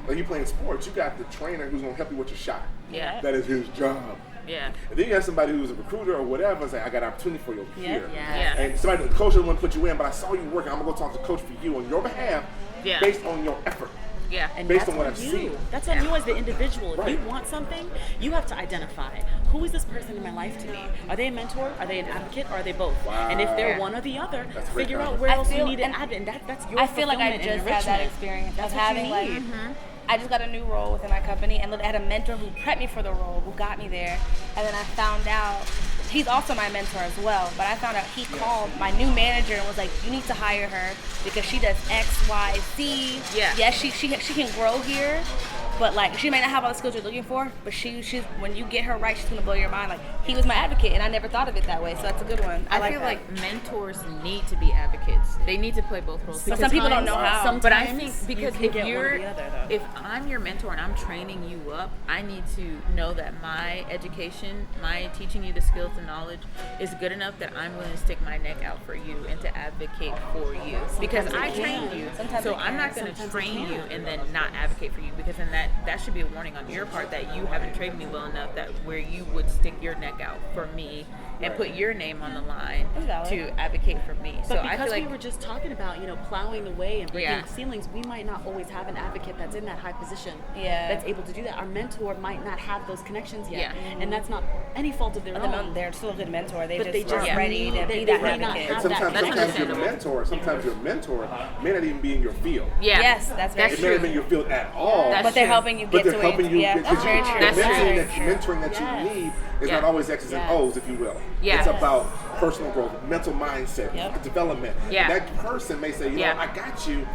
C: Like you playing sports, you got the trainer who's gonna help you with your shot.
G: Yeah.
C: That is his job.
G: Yeah.
C: And then you have somebody who's a recruiter or whatever, say, I got an opportunity for you over
B: Yeah.
C: here.
A: Yes.
G: Yeah.
C: And somebody, the coach doesn't want to put you in, but I saw you working. I'm gonna go talk to the coach for you on your behalf,
G: Yeah.
C: based on your effort.
G: Yeah.
A: And
C: Based
A: that's
C: on what
A: on
C: I've
A: you.
C: seen.
A: That's on you as the individual. If
C: Right.
A: you want something, you have to identify, who is this person in my life to me? Are they a mentor? Are they an advocate? Or are they both? And if they're
G: Wow.
A: one or the other,
C: That's a great
A: figure out
C: comment.
A: where
B: I
A: else you
B: feel-
A: need an
B: and
A: advocate. And that's your
B: I feel like I
A: fulfillment and
B: just had that
A: enrichment.
B: experience
A: That's
B: of
A: what
B: having
A: you
B: like
A: need.
B: I just got a new role within my company, and I had a mentor who prepped me for the role, who got me there. And then I found out he's also my mentor as well. But I found out he called my new manager and was like, "You need to hire her because she does X, Y, Z.
G: Yeah.
B: Yes, she can grow here." But like she may not have all the skills you're looking for, but she's when you get her right, she's gonna blow your mind. Like he was my advocate, and I never thought of it that way. So that's a good one.
G: I feel
B: that.
G: like mentors need to be advocates. They need to play both roles.
B: But some people don't know how.
G: But I think because
A: you can
G: if
A: get one or
G: you're,
A: the other, though.
G: if I'm your mentor and I'm training you up, I need to know that my education, my teaching you the skills and knowledge is good enough that I'm willing to stick my neck out for you and to advocate for you. Because I trained you, so I'm not going to train you and then not advocate for you, because then that should be a warning on your part that you haven't trained me well enough that where you would stick your neck out for me and put your name on the line to advocate for me.
A: But
G: So
A: because
G: I feel like
A: we were just talking about, plowing the way and breaking
G: Yeah.
A: ceilings, we might not always have an advocate that's in that high position
B: Yeah.
A: that's able to do that. Our mentor might not have those connections yet.
G: Yeah.
A: And that's not any fault of their own.
B: They're still a good mentor.
A: But they just
B: aren't ready to
A: they
B: be that
A: may not
B: advocate.
A: have
C: And sometimes,
A: that
C: sometimes your
G: understandable.
C: mentor may not even be in your field.
G: yeah,
B: Yes, that's very
C: It may not
B: true.
C: be in your field at all.
G: That's
B: But they're
G: true.
B: helping you
C: but
B: get
C: they're
B: to
C: helping
B: it.
C: you
B: Yeah,
C: because
B: that's very true.
G: That's true.
C: mentoring that
A: Yes.
C: you need is
G: Yeah.
C: not always X's and
A: Yes.
C: O's, if you will.
G: Yeah.
C: It's about personal growth, mental mindset,
B: Yep.
C: development.
G: Yeah.
C: And that person may say,
G: Yeah.
C: I got you,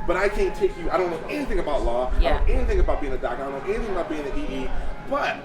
C: but I can't take you. I don't know anything about law. I
G: Yeah.
C: don't know anything about being a doctor. I don't know anything about being an EE. But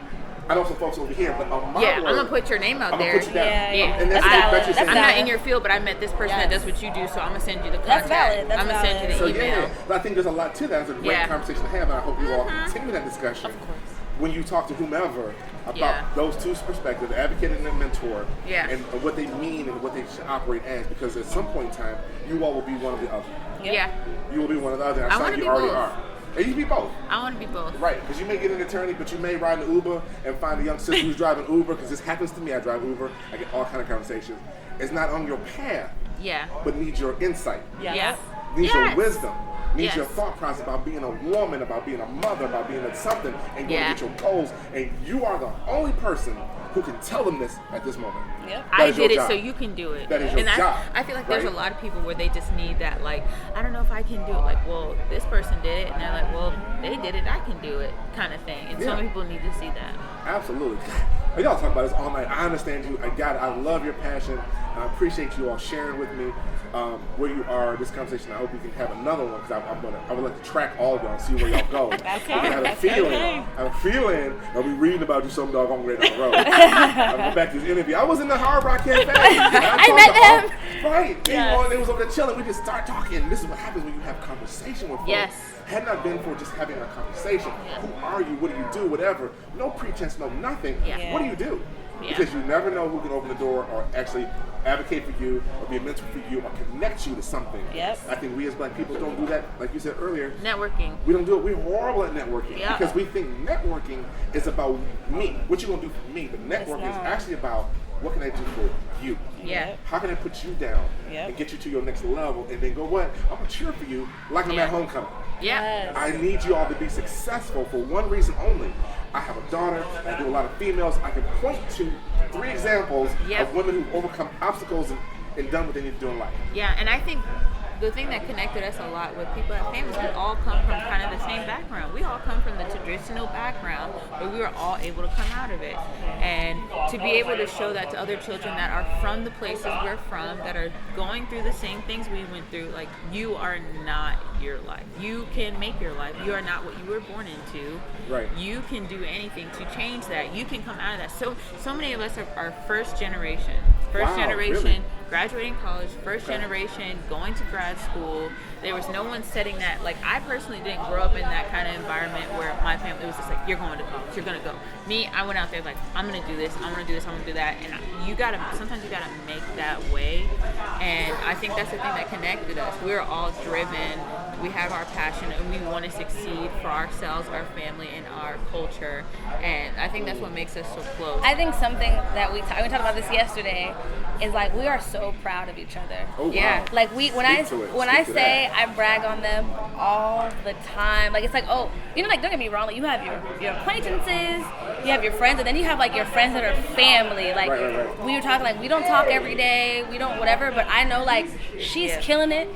C: I know some folks over here. But on my
G: Yeah, I'm
C: word,
G: gonna put your name out
C: I'm
G: there.
C: gonna put you down.
B: Yeah,
G: yeah.
C: And that's
B: That's
C: what
B: valid.
C: you're
B: That's
G: I'm
C: saying.
G: not in your field, but I met this person that
B: Yes.
G: does what you do, so I'm gonna send you the contact.
B: That's valid. That's
G: I'm gonna send you the
C: So
G: email.
C: yeah, but I think there's a lot to that. It's a great
G: Yeah.
C: conversation to have, and I hope you all continue that discussion.
A: Of course.
C: When you talk to whomever about
G: Yeah.
C: those two perspectives, the advocate and the mentor,
G: Yeah.
C: and what they mean and what they should operate as, because at some point in time, you all will be one or the other.
G: Yeah,
C: You will be one or the other. And
G: I
C: I
G: wanna
C: you
G: be
C: already
G: both.
C: are. And you can be both.
G: I want to be both.
C: Right, because you may get an attorney, but you may ride an Uber and find a young sister who's driving Uber, because this happens to me. I drive Uber. I get all kind of conversations. It's not on your path,
G: Yeah.
C: but needs your insight.
G: Yeah.
C: Needs your
G: Yes.
C: wisdom. Needs your
G: Yes.
C: thought process about being a woman, about being a mother, about being a something, and going
G: Yeah.
C: to get your goals. And you are the only person who can tell them this at this moment.
B: Yep.
C: That
G: I
C: is your
G: did it,
C: job.
G: so you can do it.
C: That is your
G: and
C: job,
G: I feel like there's a
C: right?
G: lot of people where they just need that, like, I don't know if I can do it. Like, well, this person did it, and they're like, well, they did it, I can do it, kind of thing. And so
C: Yeah.
G: many people need to see that.
C: Absolutely. God, y'all talk about this all night. I understand you. I got it. I love your passion. I appreciate you all sharing with me where you are in this conversation. I hope we can have another one, because I would like to track all of y'all and see where y'all go.
B: That's
C: I have a
B: okay.
C: feeling. I have a feeling I'll be reading about you some doggone way down the road. I'll go back to this interview. I was in the Hard Rock Cafe.
B: I met
C: them. Right.
B: Yes.
C: And they was over there chilling. We just start talking. This is what happens when you have conversation with folks.
G: Yes.
C: Had not been for just having a conversation, who are you? What do you do? Whatever. No pretense, no nothing.
G: Yeah.
C: What do you do?
G: Yeah.
C: Because you never know who can open the door or actually advocate for you or be a mentor for you or connect you to something.
B: Yep.
C: I think we as black people don't do that, like you said earlier.
G: Networking.
C: We don't do it. We're horrible at networking
G: Yeah.
C: because we think networking is about me. What you gonna do for me? But networking is
B: not.
C: actually about what can I do for you?
G: Yeah.
C: How can I put you down
B: Yep.
C: and get you to your next level and then go what? I'm gonna cheer for you like I'm
G: Yeah.
C: at homecoming.
G: Yeah.
C: I need you all to be successful for one reason only. I have a daughter, I do a lot of females. I can point to 3 examples
G: Yep.
C: of women who overcome obstacles and done what they need to do in life.
G: Yeah, and I think the thing that connected us a lot with people at families, we all come from kind of the same background. We all come from the traditional background, but we were all able to come out of it. And to be able to show that to other children that are from the places we're from, that are going through the same things we went through, like, you are not your life. You can make your life. You are not what you were born into.
C: Right.
G: You can do anything to change that. You can come out of that. So many of us are first generation. First
C: Wow,
G: generation.
C: really?
G: Graduating college, first
C: Okay.
G: generation, going to grad school. There was no one setting that. Like, I personally didn't grow up in that kind of environment where my family was just like, you're going to college, you're going to go. Me, I went out there like, I'm going to do this, I'm going to do this, I'm going to do that. And sometimes you got to make that way. And I think that's the thing that connected us. We're all driven. We have our passion, and we want to succeed for ourselves, our family, and our culture. And I think that's what makes us so close.
B: I think something that we talked about this yesterday is, like, we are so so proud of each other.
C: Oh, wow.
B: Yeah, like when I
C: Speak to it.
B: when
C: Speak
B: I
C: to
B: say
C: that.
B: I brag on them all the time. Like it's like, oh, like don't get me wrong, like you have your acquaintances, you have your friends, and then you have like your friends that are family. Like
C: Right.
B: we were talking, like we don't talk every day, we don't whatever, but I know like she's killing it,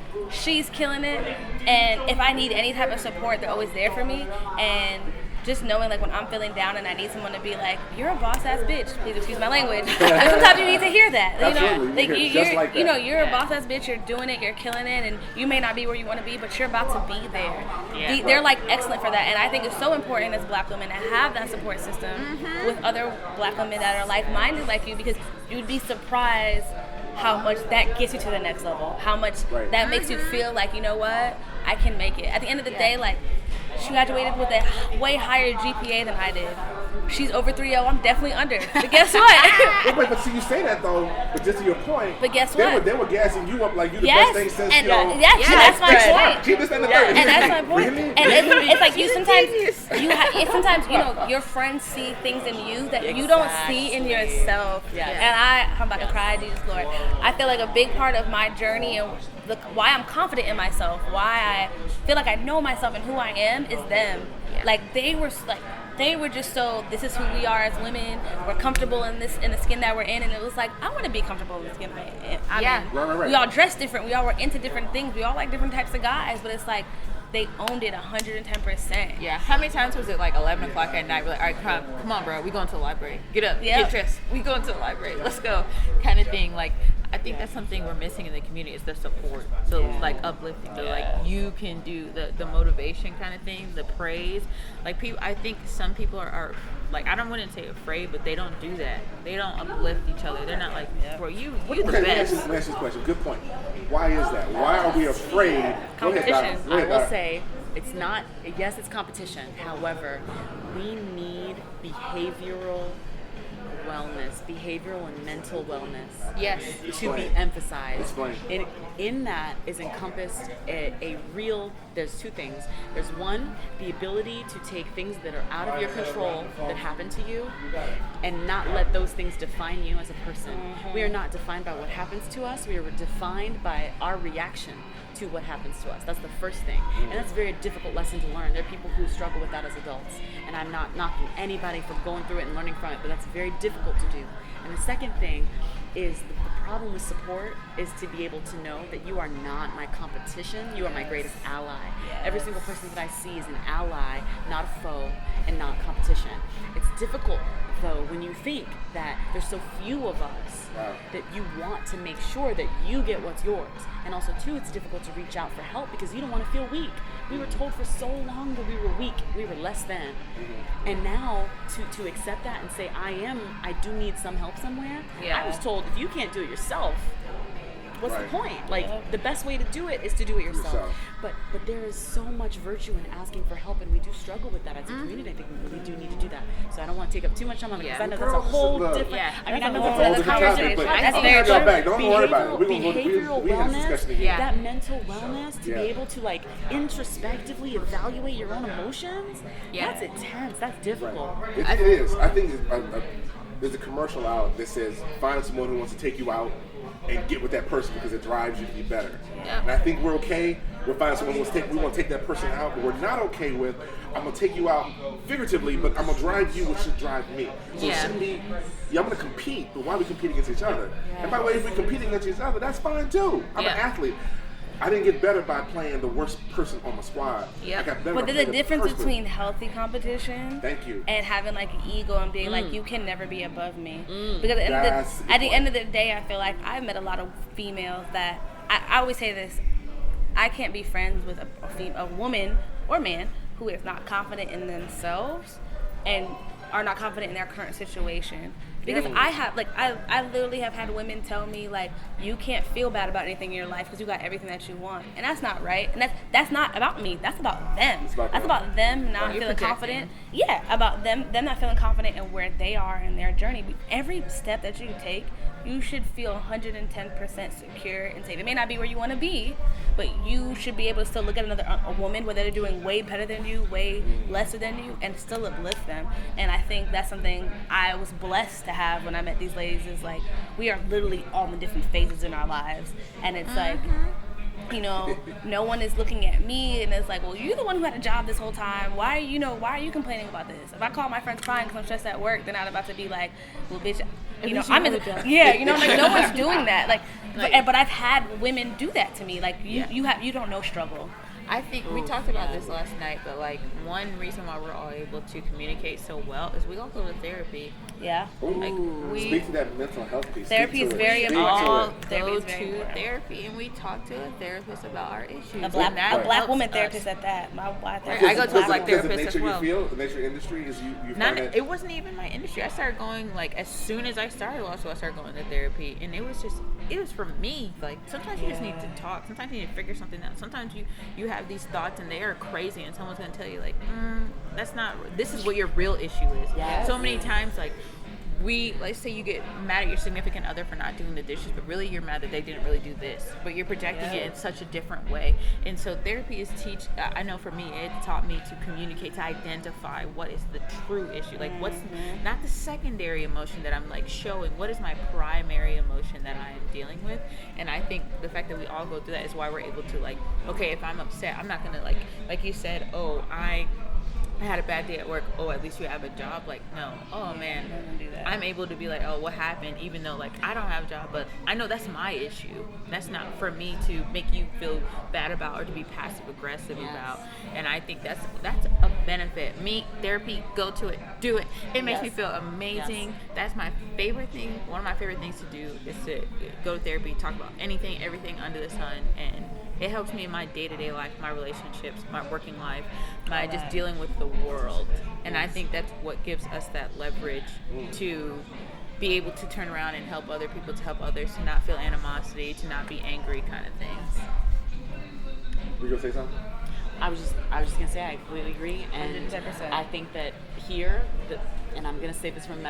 B: and if I need any type of support, they're always there for me. And just knowing like when I'm feeling down and I need someone to be like, you're a boss ass bitch, please excuse my language. And sometimes you need to hear that.
C: Absolutely. You hear it just like that.
B: You're a boss ass bitch, you're doing it, you're killing it, and you may not be where you want to be, but you're about to be there.
A: Yeah.
B: They're like excellent for that, and I think it's so important as Black women to have that support system with other Black women that are like-minded like you, because you'd be surprised how much that gets you to the next level, how much that makes you feel like, you know what, I can make it. At the end of the day, like, she graduated with a way higher GPA than I did. She's over 3.0. I'm definitely under. But guess what?
C: But see, you say that though, but just to your point.
B: But guess what?
C: They were gassing you up like you the
B: Yes,
C: best thing since
B: and
C: you know.
B: that's my point.
C: Keep this in the 30s.
B: And that's my point.
C: Really?
B: And it's like you sometimes your friends see things in you that you don't see in yourself.
A: Yes.
B: And I'm about to cry, Jesus Lord. I feel like a big part of my journey and why I'm confident in myself, why I feel like I know myself and who I am is them. Like they were just so, this is who we are as women. We're comfortable in the skin that we're in, and it was like, I want to be comfortable in the skin I'm in.
C: Right.
B: We all dress different. We all were into different things. We all like different types of guys, but it's like they owned it 110%.
G: Yeah. How many times was it like 11 o'clock at night? We're like, all right, come on, bro. We going to the library. Get up.
B: Yep.
G: Get dressed. We going to the library. Let's go. Kind of thing. Like, I think that's something we're missing in the community is the support. So like uplifting, the like you can do the motivation kind of thing, the praise. Like people, I think some people are like, I don't want to say afraid, but they don't do that. They don't uplift each other. They're not like, bro, you the
C: Let me
G: best.
C: ask this question. Good point. Why is that? Why are we afraid? Go ahead, Doc. Go
A: I
C: ahead,
A: will
C: Doc.
A: say it's not, yes, it's competition. However, we need behavioral wellness, behavioral and mental wellness.
G: Yes.
A: To be emphasized.
C: Explain.
A: In that is encompassed a real, there's two things. There's one, the ability to take things that are out of your control that happen to you and not let those things define you as a person. We are not defined by what happens to us. We are defined by our reaction to what happens to us. That's the first thing. And that's a very difficult lesson to learn. There are people who struggle with that as adults. And I'm not knocking anybody for going through it and learning from it, but that's very difficult to do. And the second thing is the problem with support is to be able to know that you are not my competition, you are my greatest ally. Every single person that I see is an ally, not a foe, and not competition. It's difficult though when you think that there's so few of us that you want to make sure that you get what's yours. And also too, it's difficult to reach out for help because you don't want to feel weak. We were told for so long that we were weak, we were less than. And now to accept that and say, I do need some help somewhere. I was told if you can't do it yourself, what's the point? Like the best way to do it is to do it yourself. But there is so much virtue in asking for help, and we do struggle with that as a community. I think we really do need to do that. So I don't want to take up too much time on it because I know that's a whole different. I mean, I know that's another conversation.
C: That's very true. Back. Don't worry about it.
A: Behavioral
C: we had this
A: wellness,
C: discussion again.
A: that mental wellness, to be able to like introspectively evaluate your own emotions. That's intense. That's difficult.
C: It is. I think there's a commercial out that says find someone who wants to take you out and get with that person because it drives you to be better. And I think we're okay. We're finding someone who wants to take that person out, but we're not okay with I'm gonna take you out figuratively, but I'm gonna drive you what should drive me. So it shouldn't be I'm gonna compete, but why we compete against each other? And by the way, if we compete against each other, that's fine too. I'm an athlete. I didn't get better by playing the worst person on my squad. I got better.
B: But
C: by
B: there's a
C: playing
B: difference
C: the first
B: between healthy competition and having like an ego and being like, you can never be above me. Because at the end of the day, I feel like I've met a lot of females that I always say this: I can't be friends with a woman or man who is not confident in themselves and are not confident in their current situation. Because I literally have had women tell me like, you can't feel bad about anything in your life because you got everything that you want, and that's not right. And that's not about me. That's about them. That's about them not feeling confident. Yeah, about them not feeling confident in where they are in their journey. Every step that you take, you should feel 110% secure and safe. It may not be where you want to be, but you should be able to still look at a woman, whether they're doing way better than you, way lesser than you, and still uplift them. And I think that's something I was blessed to to have when I met these ladies is like we are literally all in different phases in our lives, and it's like, you know, no one is looking at me and it's like, well, you're the one who had a job this whole time. Why are you complaining about this? If I call my friends crying because I'm stressed at work, they're not about to be like, well, bitch, you know, I'm in the, yeah, you know, like no one's doing that. Like, but I've had women do that to me. Like you don't know struggle.
G: I think we talked about this last night, but like one reason why we're all able to communicate so well is we all go to therapy.
B: Yeah.
G: Like
C: Speak to that mental health piece.
B: Therapy is very
C: Speak to
B: important.
C: it.
G: go to therapy and we talk to a therapist about our issues.
B: A black
G: helps
B: woman
G: us.
B: therapist at that. My wife.
G: I go to a black
C: Because the
G: therapist as
C: nature
G: well.
C: you feel, the nature of your industry is you
G: Not,
C: find that.
G: it wasn't even my industry. I started going like as soon as I started law school. I started going to therapy, and it was for me. Like sometimes you just need to talk. Sometimes you need to figure something out. Sometimes you have these thoughts and they are crazy, and someone's gonna tell you like, that's not. This is what your real issue is.
A: Yes.
G: So many times like. Let's say you get mad at your significant other for not doing the dishes, but really you're mad that they didn't really do this, but you're projecting it in such a different way. And so therapy is I know for me, it taught me to communicate, to identify what is the true issue. Like what's not the secondary emotion that I'm like showing, what is my primary emotion that I am dealing with? And I think the fact that we all go through that is why we're able to like, okay, if I'm upset, I'm not gonna like you said, oh, I had a bad day at work. Oh, at least you have a job. Like, no. Oh, man. I'm able to be like, oh, what happened? Even though, like, I don't have a job, but I know that's my issue. That's not for me to make you feel bad about or to be passive aggressive about. And I think that's a benefit. Me, therapy, go to it, do it. It makes me feel amazing. Yes. That's my favorite thing. One of my favorite things to do is to go to therapy, talk about anything, everything under the sun, and it helps me in my day-to-day life, my relationships, my working life, my just dealing with the world. And I think that's what gives us that leverage to be able to turn around and help other people, to help others, to not feel animosity, to not be angry kind of things.
C: Were you going to say something?
A: I was just gonna say I completely agree, and
B: 110%.
A: I think that here, and I'm gonna say this from a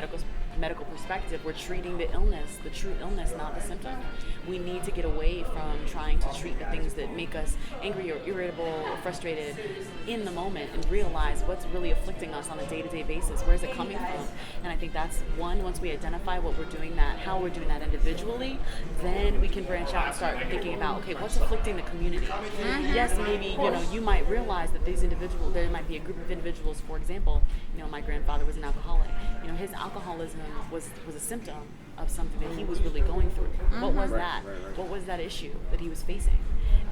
A: medical perspective, we're treating the illness, the true illness, not the symptom. We need to get away from trying to treat the things that make us angry or irritable or frustrated in the moment and realize what's really afflicting us on a day-to-day basis. Where's it coming from? And I think that's one, once we identify what we're doing that, how we're doing that individually, then we can branch out and start thinking about, okay, what's afflicting the community? Yes, maybe, you might realize that there might be a group of individuals, for example, my grandfather was an alcoholic. His alcoholism was a symptom of something that he was really going through. What was that?
C: Right.
A: What was that issue that he was facing?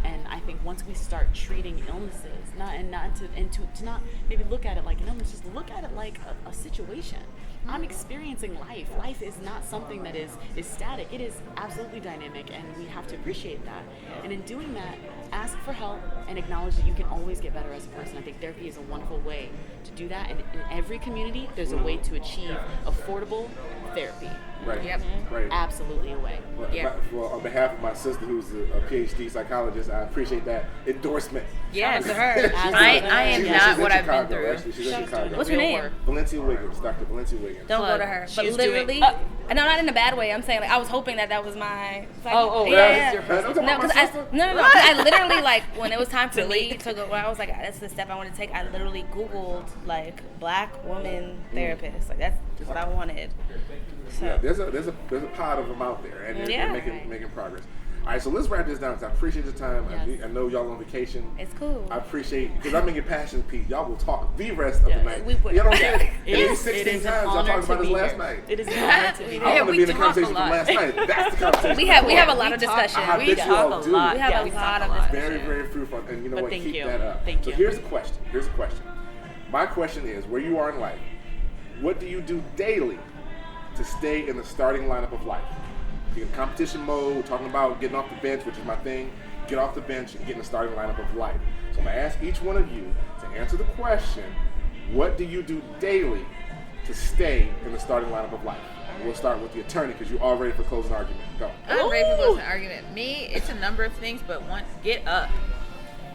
A: And I think once we start treating illnesses, to not maybe look at it like an illness, just look at it like a situation. I'm experiencing life. Life is not something that is static. It is absolutely dynamic, and we have to appreciate that. And in doing that, ask for help and acknowledge that you can always get better as a person. I think therapy is a wonderful way to do that. And in every community, there's a way to achieve affordable therapy.
C: Right.
G: Yep.
C: Right.
A: Absolutely a way.
C: Well, on behalf of my sister, who's a PhD psychologist, I appreciate that endorsement.
G: Yes.
B: Shout out to her.
G: I am
C: She's
G: not
C: in
G: what I've been
C: Chicago,
G: through.
C: Actually, she's in Chicago.
B: What's her name?
C: Valencia Wiggins, Dr. Valencia Wiggins.
B: Don't
G: Plug.
B: go to her. But
A: She's
B: literally,
A: doing-
B: no, not in a bad way. I'm saying like I was hoping that was my.
C: That's your
B: No,
C: first.
B: because I literally like when it was time for me to go. When I was like, that's the step I want to take. I literally Googled like black woman therapist. Like that's what I wanted. So.
C: Yeah, there's a pod of them out there, and they're making progress. All right, so let's wrap this down. 'Cause I appreciate the time.
A: Yes.
C: I know y'all on vacation.
B: It's cool.
C: I appreciate, because I'm in your passion, Pete. Y'all will talk the rest of the night.
B: we would.
C: Y'all don't get it.
A: It is
C: 16
A: an
C: times. Y'all
A: honor
C: talked
A: to
C: about this
A: be
C: last
A: here.
C: night.
A: It is an honor to be
C: I
A: here.
C: want to be in the
G: talk a
C: conversation from
G: lot.
C: last night. That's the conversation.
B: We have a
C: from
B: lot of discussion.
C: I
G: We
C: bet you all
G: talk a
C: do.
G: lot.
B: We have
A: Yeah,
B: a
A: we
B: lot
A: talk
B: of
A: a lot.
C: Very,
B: discussion.
C: very fruitful. And you know
A: But
C: what?
A: thank
C: Keep
A: you.
C: that up.
A: Thank
C: So
A: you.
C: here's the question. My question is, where you are in life, what do you do daily to stay in the starting lineup of life? You're in competition mode, we're talking about getting off the bench, which is my thing. Get off the bench and get in the starting lineup of life. So I'm going to ask each one of you to answer the question, what do you do daily to stay in the starting lineup of life? And we'll start with the attorney because you're all ready for closing argument. Go.
G: I'm ready for closing argument. Me, it's a number of things, but one, get up.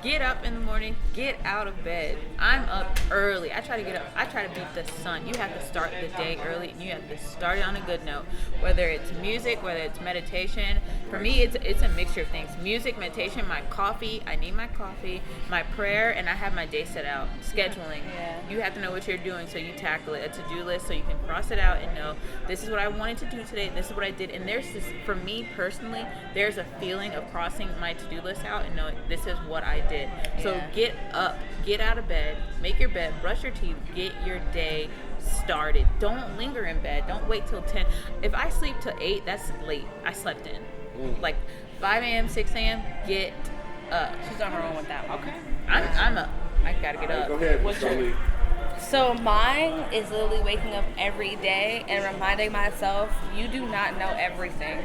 G: Get up in the morning, get out of bed. I'm up early. I try to get up. I try to beat the sun. You have to start the day early, and you have to start it on a good note. Whether it's music, whether it's meditation. For me, it's a mixture of things. Music, meditation, my coffee. I need my coffee, my prayer, and I have my day set out. Scheduling.
B: Yeah.
G: You have to know what you're doing, so you tackle it. A to-do list, so you can cross it out and know this is what I wanted to do today. This is what I did. And there's this, for me personally, there's a feeling of crossing my to-do list out and knowing this is what I did. So
B: Yeah.
G: get up, get out of bed, make your bed, brush your teeth, get your day started. Don't linger in bed. Don't wait till 10. If I sleep till 8, that's late. I slept in. Like 5 a.m., 6 a.m., get up.
B: She's on her own with that. Okay.
G: I'm up. I gotta get up.
C: Go ahead,
A: What's your-
C: Jolie.
B: So mine is literally waking up every day and reminding myself, you do not know everything.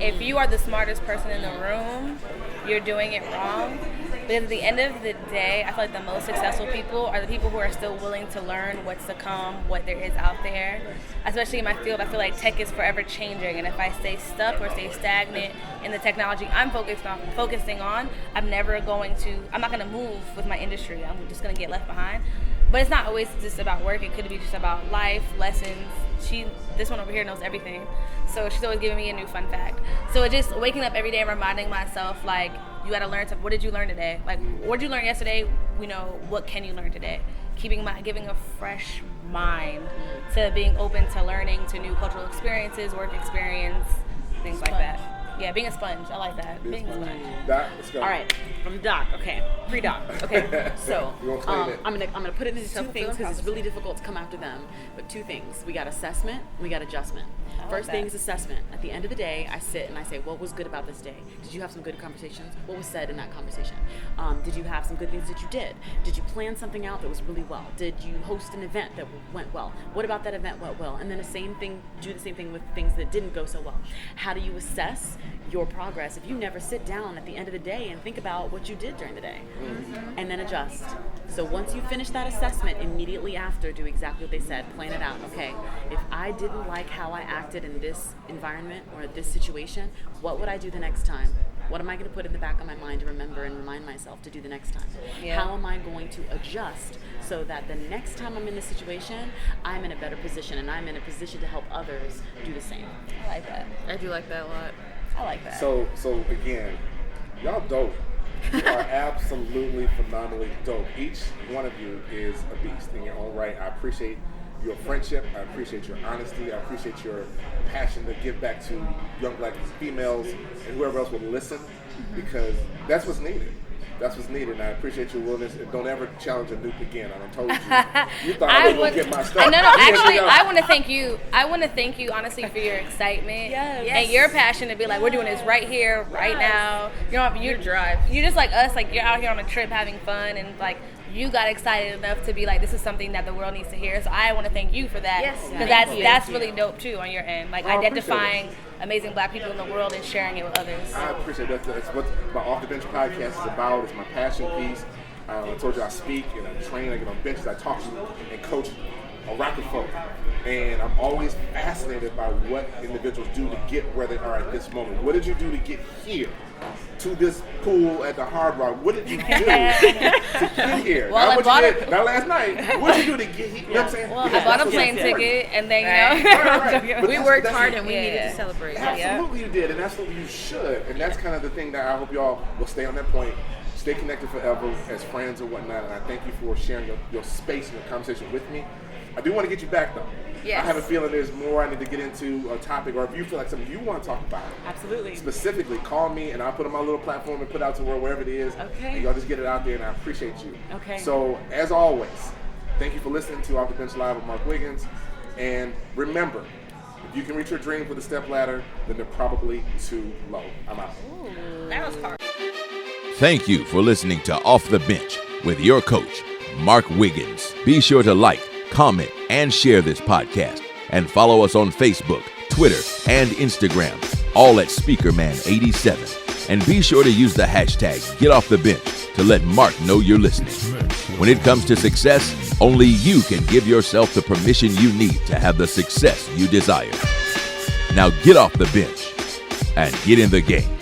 B: If you are the smartest person in the room, you're doing it wrong. But at the end of the day, I feel like the most successful people are the people who are still willing to learn what's to come, what there is out there. Especially in my field, I feel like tech is forever changing. And if I stay stuck or stay stagnant in the technology I'm focusing on, I'm not going to move with my industry. I'm just going to get left behind. But it's not always just about work. It could be just about life, lessons. This one over here knows everything. So she's always giving me a new fun fact. So it's just waking up every day and reminding myself, like, you got to learn something. What did you learn today? Like, what did you learn yesterday? What can you learn today? Giving a fresh mind to being open to learning, to new cultural experiences, work experience, things like that. Yeah, being a sponge. I like that. Being a sponge.
C: Doc, let's go.
A: All right, from the doc. Okay, pre-doc. Okay, so
C: You won't claim it.
A: I'm gonna put it into two
G: Self-fulfilling
A: things because it's really
G: prophecy.
A: difficult to come after them. But two things: we got assessment, we got adjustment.
B: like
A: First thing
B: that.
A: is assessment. At the end of the day, I sit and I say, what was good about this day? Did you have some good conversations? What was said in that conversation? Did you have some good things that you did? Did you plan something out that was really well? Did you host an event that went well? What about that event went well? And then do the same thing with things that didn't go so well. How do you assess your progress if you never sit down at the end of the day and think about what you did during the day? And then adjust. So once you finish that assessment, immediately after, do exactly what they said. Plan it out. Okay, if I didn't like how I acted in this environment or this situation, what would I do the next time? What am I going to put in the back of my mind to remember and remind myself to do the next time?
B: Yeah.
A: How am I going to adjust so that the next time I'm in this situation, I'm in a better position and I'm in a position to help others do the same?
B: I like that.
G: I do like that a lot.
B: I like that.
C: So again, y'all dope. You are absolutely phenomenally dope. Each one of you is a beast in your own right. I appreciate your friendship. I appreciate your honesty. I appreciate your passion to give back to young black females and whoever else will listen, because that's what's needed. That's what's needed, and I appreciate your willingness. And don't ever challenge a nuke again. I done told you. You thought I was gonna get my stuff.
B: No, actually,
C: Yeah.
B: I want to thank you. I want to thank you honestly for your excitement and your passion to be like, we're doing this right here, right now. You're
G: drive.
B: You're just like us. Like, you're out here on a trip having fun, and like you got excited enough to be like, this is something that the world needs to hear. So I want to thank you for that.
G: Yes,
B: because
G: thank you.
B: that's really dope too on your end. Like,
C: I appreciate
B: identifying amazing black people in the world and sharing it with others.
C: I appreciate that. That's what my Off the Bench podcast is about. It's my passion piece. I told you I speak and I train, I get on benches, I talk to and coach a rack of folk. And I'm always fascinated by what individuals do to get where they are at this moment. What did you do to get here? To this pool at the Hard Rock. What did you do to get here?
B: Well,
C: not
B: I bought
C: not last night. What did you do to get here? You know what I'm saying?
B: Well,
C: Because
B: I bought a
C: that's
B: plane
C: what's
B: ticket, and then
C: Right. But
G: We
C: that's-
G: worked
C: that's-
G: hard and we
B: Yeah.
G: needed to celebrate.
C: Absolutely you did, and that's what you should. And that's kind of the thing that I hope y'all will stay on that point, stay connected forever as friends and whatnot. And I thank you for sharing your space and your conversation with me. I do want to get you back though.
G: Yes.
C: I have a feeling there's more I need to get into a topic, or if you feel like something you want to talk about,
A: Absolutely.
C: specifically, call me and I'll put on my little platform and put out to wherever it is.
A: Okay.
C: And y'all just get it out there, and I appreciate you.
A: Okay.
C: So, as always, thank you for listening to Off the Bench Live with Mark Wiggins. And remember, if you can reach your dreams with a step ladder, then they're probably too low. I'm out.
G: That was hard.
E: Thank you for listening to Off the Bench with your coach, Mark Wiggins. Be sure to like, comment, and share this podcast, and follow us on Facebook, Twitter, and Instagram, all at SpeakerMan87. And be sure to use the hashtag #GetOffTheBench to let Mark know you're listening. When it comes to success, only you can give yourself the permission you need to have the success you desire. Now get off the bench and get in the game.